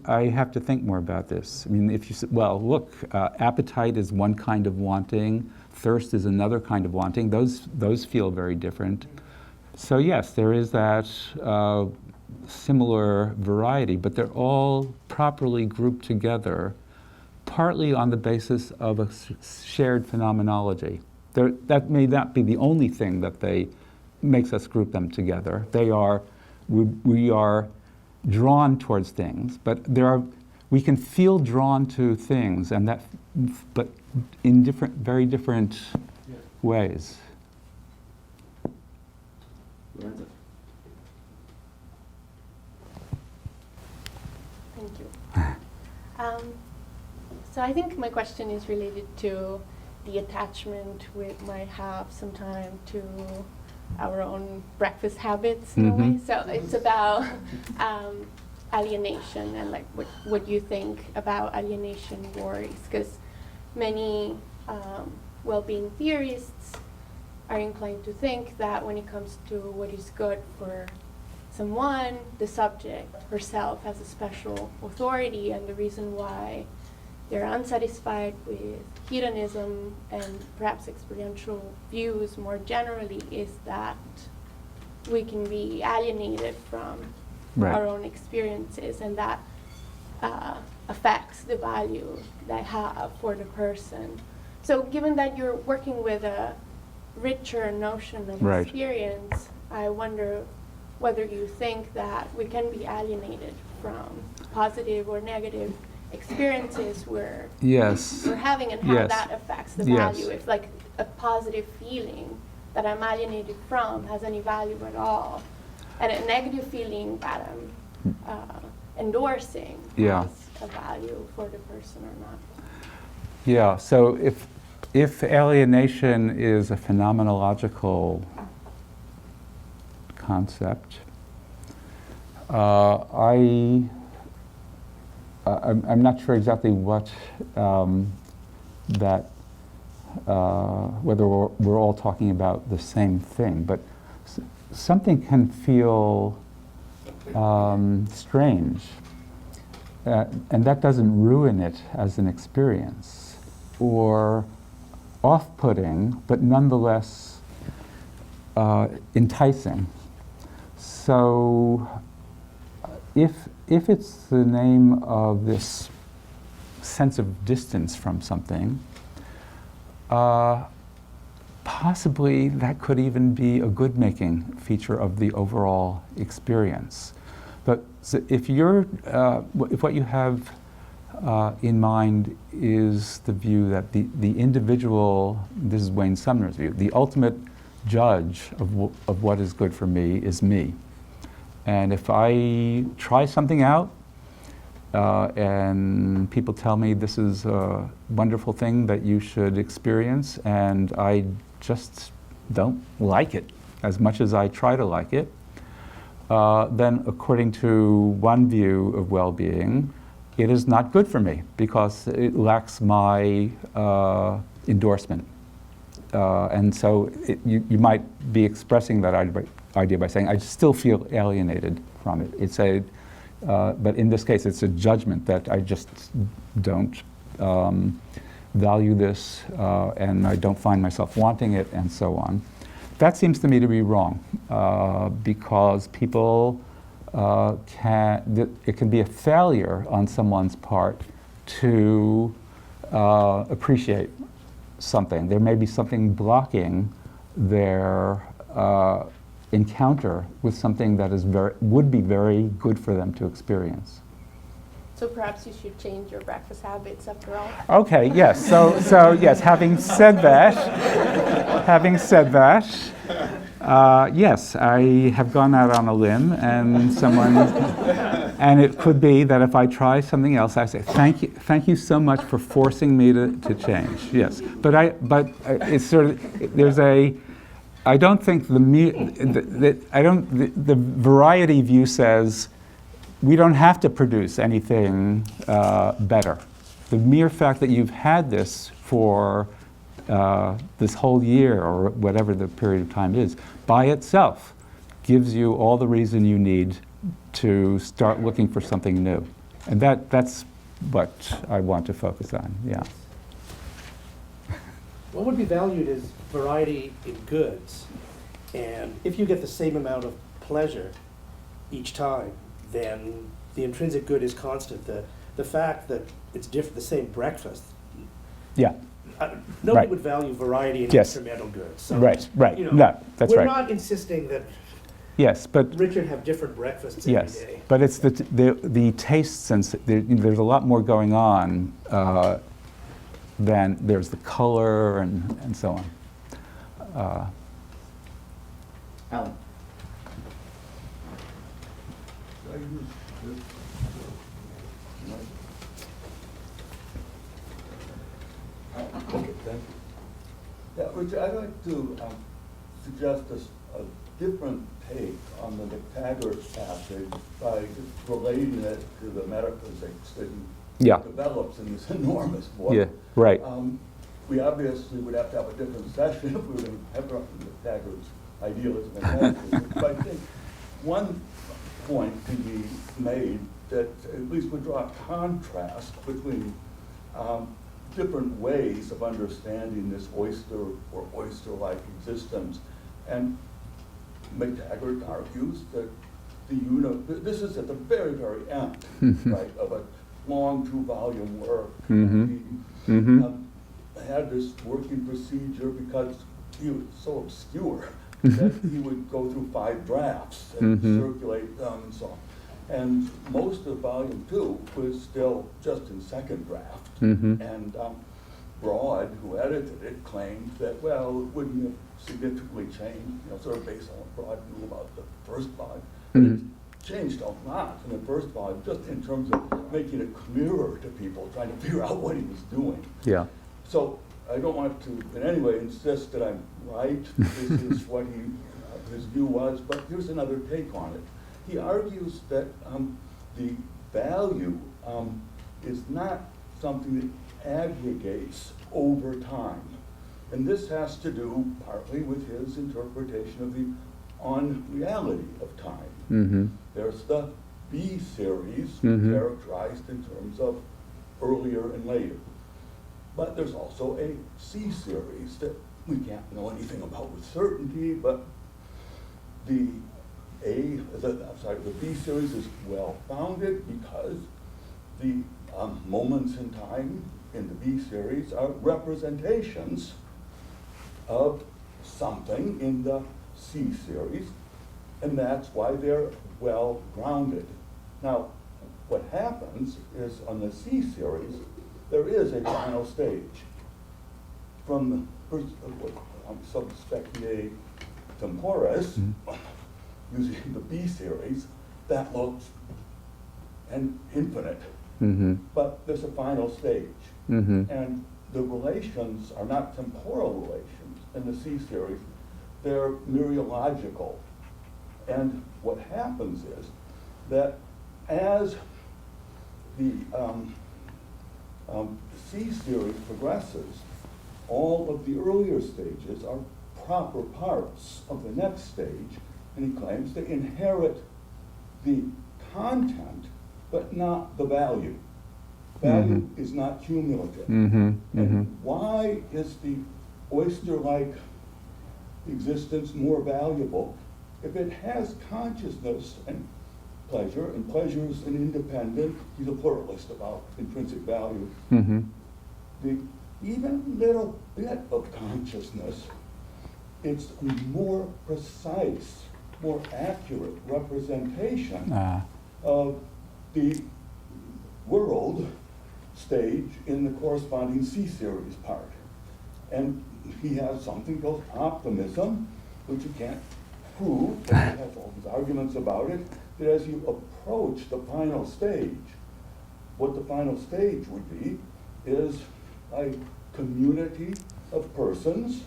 I have to think more about this. I mean, if you say, well, look, appetite is one kind of wanting, thirst is another kind of wanting. Those feel very different. So yes, there is that similar variety, but they're all properly grouped together, partly on the basis of a shared phenomenology. That may not be the only thing that makes us group them together. We are drawn towards things, but we can feel drawn to things, but in very different ways. Lorenza? Thank you. So I think my question is related to the attachment we might have sometime to our own breakfast habits in a way. So it's about alienation and like what you think about alienation worries, because many well-being theorists are inclined to think that when it comes to what is good for someone, the subject herself has a special authority, and the reason why they're unsatisfied with hedonism and perhaps experiential views more generally is that we can be alienated from Right. our own experiences, and that affects the value they have for the person. So given that you're working with a richer notion of Right. experience, I wonder whether you think that we can be alienated from positive or negative experiences we're Yes. having, and how Yes. that affects the Yes. value. If like a positive feeling that I'm alienated from has any value at all, and a negative feeling that I'm endorsing Yeah. has a value for the person or not. Yeah, so if alienation is a phenomenological concept, I'm not sure exactly what whether we're all talking about the same thing, but something can feel strange, and that doesn't ruin it as an experience, or off-putting, but nonetheless enticing. So if it's the name of this sense of distance from something, possibly that could even be a good-making feature of the overall experience. But so if what you have in mind is the view that the individual, this is Wayne Sumner's view, the ultimate judge of what is good for me is me. And if I try something out, and people tell me this is a wonderful thing that you should experience, and I just don't like it as much as I try to like it, then according to one view of well-being, it is not good for me because it lacks my endorsement. And so you might be expressing that idea by saying, I still feel alienated from it. It's but in this case, it's a judgment that I just don't value this, and I don't find myself wanting it, and so on. That seems to me to be wrong, because people it can be a failure on someone's part to appreciate something. There may be something blocking their encounter with something that would be very good for them to experience. So perhaps you should change your breakfast habits after all. Okay, yes. So yes, having said that, yes, I have gone out on a limb, and and it could be that if I try something else, I say, thank you so much for forcing me to change. Yes, but it's sort of, there's I don't think the variety view says we don't have to produce anything better. The mere fact that you've had this for this whole year or whatever the period of time is, by itself gives you all the reason you need to start looking for something new. And that's what I want to focus on, yeah. What would be valued is variety in goods. And if you get the same amount of pleasure each time, then the intrinsic good is constant. The fact that it's different, the same breakfast. Yeah. Nobody Right. would value variety in Yes. instrumental goods. So, Right. you know, No, that's we're right. not insisting that Yes, but Richard have different breakfasts yes, every day. but it's the tastes and there's a lot more going on than there's the color and so on. Alan. Okay, thank you. Yeah, Richard, I'd like to suggest a different take on the McTaggart passage by relating it to the metaphysics that he Yeah. develops in this enormous book. Yeah, right. We obviously would have to have a different session if we were going to have McTaggart's idealism and metaphysics. But I think one point can be made that at least would draw a contrast between different ways of understanding this oyster or oyster-like existence. And McTaggart argues that this is at the very, very end, right, of a long two-volume work. He had this working procedure because he was so obscure that he would go through 5 drafts and circulate them and so on. And most of volume 2 was still just in second draft. And Broad, who edited it, claimed that, well, it wouldn't have significantly changed, sort of based on what Broad knew about the first volume. But it changed a lot in the first volume, just in terms of making it clearer to people, trying to figure out what he was doing. Yeah. So I don't want to in any way insist that I'm right. This is what his view was, but here's another take on it. He argues that the value is not something that aggregates over time. And this has to do partly with his interpretation of the unreality of time. Mm-hmm. There's the B series, Mhm. characterized in terms of earlier and later. But there's also a C series that we can't know anything about with certainty, but the B series is well-founded because the moments in time in the B series are representations of something in the C series, and that's why they're well-grounded. Now, what happens is on the C series, there is a final stage. From the subspecie temporis, using the B series, that looks infinite. Mm-hmm. But there's a final stage. Mm-hmm. And the relations are not temporal relations in the C series, they're mereological. And what happens is that as the C series progresses, all of the earlier stages are proper parts of the next stage, and he claims to inherit the content, but not the value. Value is not cumulative. Mm-hmm. And why is the oyster-like existence more valuable? If it has consciousness and pleasure is an independent, he's a pluralist about intrinsic value. Mm-hmm. The even little bit of consciousness, it's a more precise, more accurate representation of the world stage in the corresponding C series part. And he has something called optimism, which you can't prove, but he has all these arguments about it, that as you approach the final stage, what the final stage would be is a community of persons,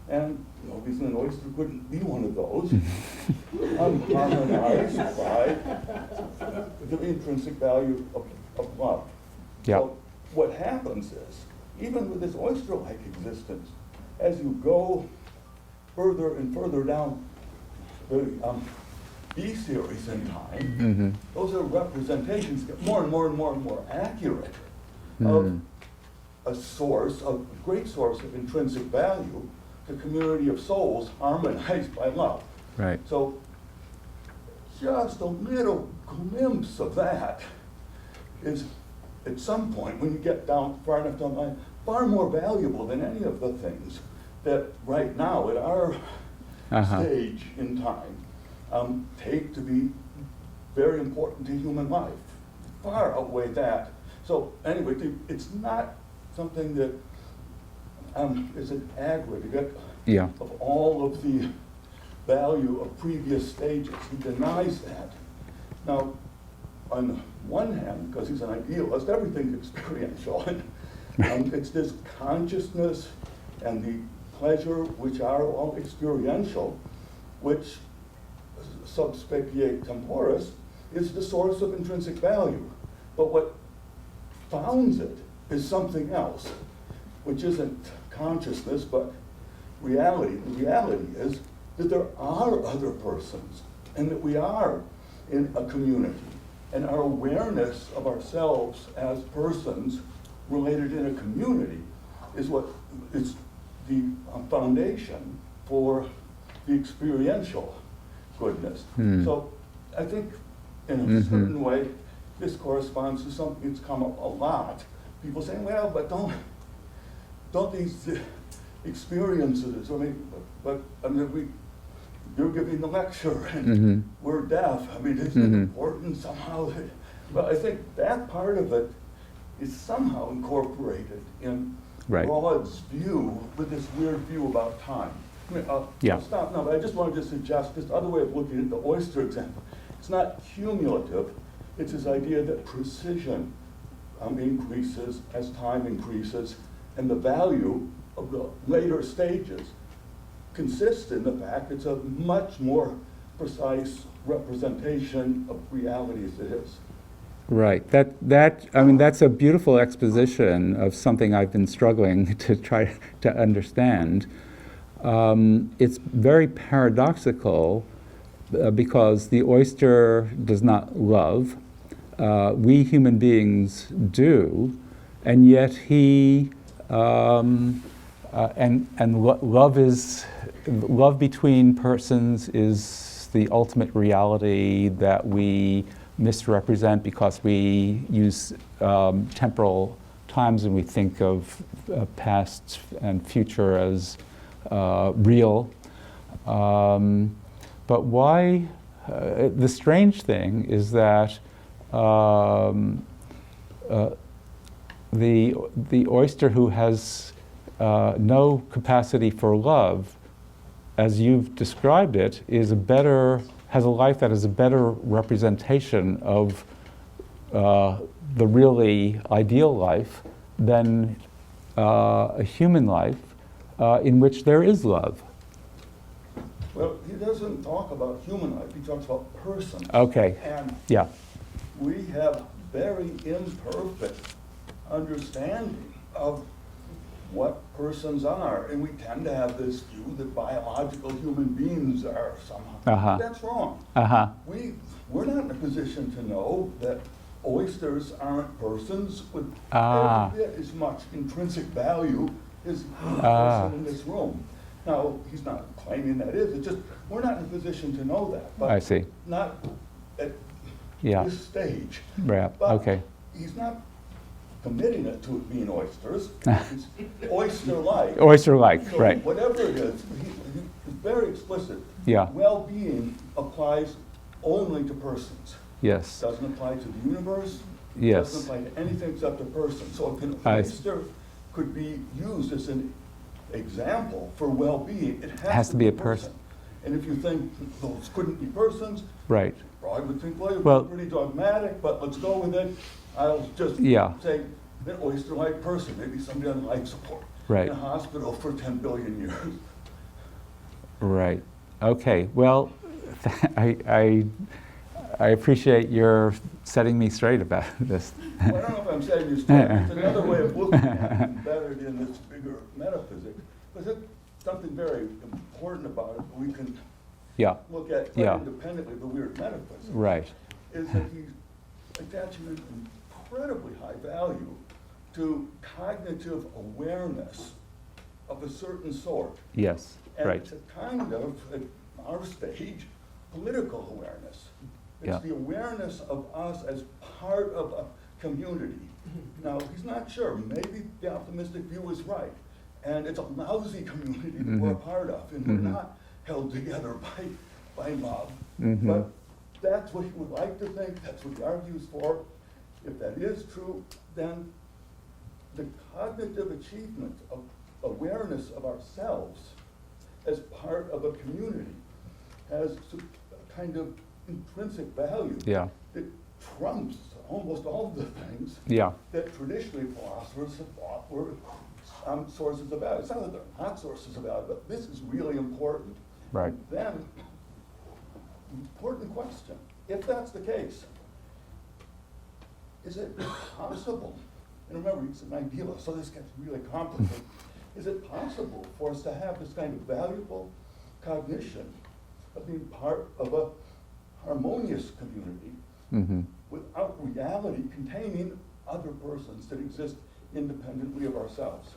and no reason an oyster couldn't be one of those, unharmonized by the intrinsic value of love. Yeah. So what happens is, even with this oyster-like existence, as you go further and further down the B series in time, those are representations get more and more and more and more accurate of a source, a great source of intrinsic value, the community of souls harmonized by love. Right. So just a little glimpse of that is, at some point, when you get down far enough down the line, far more valuable than any of the things that right now at our stage in time take to be very important to human life. Far outweigh that. So anyway, it's not something that is an aggregate of all of the value of previous stages. He denies that. Now, on one hand, because he's an idealist, everything's experiential. It's this consciousness and the pleasure, which are all experiential, which subspecie temporis is the source of intrinsic value. But what founds it is something else, which isn't consciousness, but reality. The reality is that there are other persons, and that we are in a community. And our awareness of ourselves as persons related in a community is what is the foundation for the experiential goodness. So I think in a certain way, this corresponds to something that's come up a lot. People saying, well, but don't these experiences, I mean, you're giving the lecture and we're deaf. I mean, isn't it important somehow? But I think that part of it is somehow incorporated in Broad's view with this weird view about time. I mean, I'll stop now, but I just wanted to suggest this other way of looking at the oyster example. It's not cumulative. It's this idea that precision increases as time increases, and the value of the later stages consists in the fact it's a much more precise representation of reality as it is. Right. I mean, that's a beautiful exposition of something I've been struggling to try to understand. It's very paradoxical because the oyster does not love. We human beings do, and yet love between persons is the ultimate reality that we misrepresent because we use temporal times and we think of past and future as real. But why? The strange thing is that the oyster who has no capacity for love, as you've described it, has a life that is a better representation of the really ideal life than a human life in which there is love. Well, he doesn't talk about human life, he talks about persons. Okay, And yeah, we have very imperfect understanding of what persons are, and we tend to have this view that biological human beings are somehow. Uh-huh. That's wrong. uh-huh, We're not in a position to know that oysters aren't persons with Ah. every bit as much intrinsic value as any Ah. person in this room. Now, he's not claiming that is, it's just, we're not in a position to know that. But I see. not at Yeah. this stage. Yeah, But okay. he's not committing it to it being oysters. It's oyster-like. Oyster-like, So right. whatever it is, he's very explicit. Yeah. Well-being applies only to persons. Yes, Doesn't apply to the universe. Yes. Doesn't apply to anything except a person. So if an I- oyster could be used as an example for well-being, it Has to be a person. And if you think those couldn't be persons, right. probably would think, well, Well- it's pretty dogmatic, but let's go with it. I'll just Yeah. say, an oyster-like person, maybe somebody on life support. Right. In a hospital for 10 billion years. Right. Okay. Well, I appreciate your setting me straight about this. Well, I don't know if I'm saying this, it's another way of looking at it, embedded in this bigger metaphysics. But there's something very important about it that we can Yeah. look at quite Yeah. independently of the weird metaphysics. Right. Is that he's attaching an incredibly high value to cognitive awareness of a certain sort. Yes. And Right. it's a kind of, at our stage, political awareness. It's Yeah. the awareness of us as part of a community. Now, he's not sure. Maybe the optimistic view is right. And it's a lousy community that we're a part of, and we're not held together by love. But that's what he would like to think, that's what he argues for. If that is true, then the cognitive achievement of awareness of ourselves as part of a community has a kind of intrinsic value Yeah. that trumps almost all of the things Yeah. that traditionally philosophers have thought were sources of value. It's not that they're not sources of value, but this is really important. Right. Then, important question, if that's the case, is it possible, and remember, he's an idealist, so this gets really complicated, is it possible for us to have this kind of valuable cognition of being part of a harmonious community without reality containing other persons that exist independently of ourselves?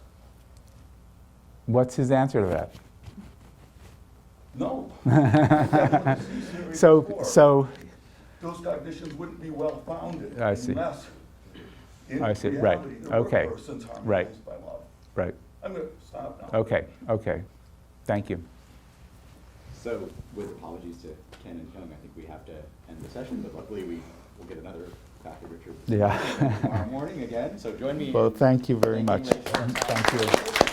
What's his answer to that? No. So Those cognitions wouldn't be well-founded I see. unless in I see. Right. reality there were Okay. persons harmonized Right. by love. right. I'm going to stop now. Okay. Okay. Thank you. So, with apologies to Ken and Jung, I think we have to end the session, but luckily we will get another crack at Richard Yeah. tomorrow morning again. So join me. Well, thank you very Thank much. you, Rachel. Thank you.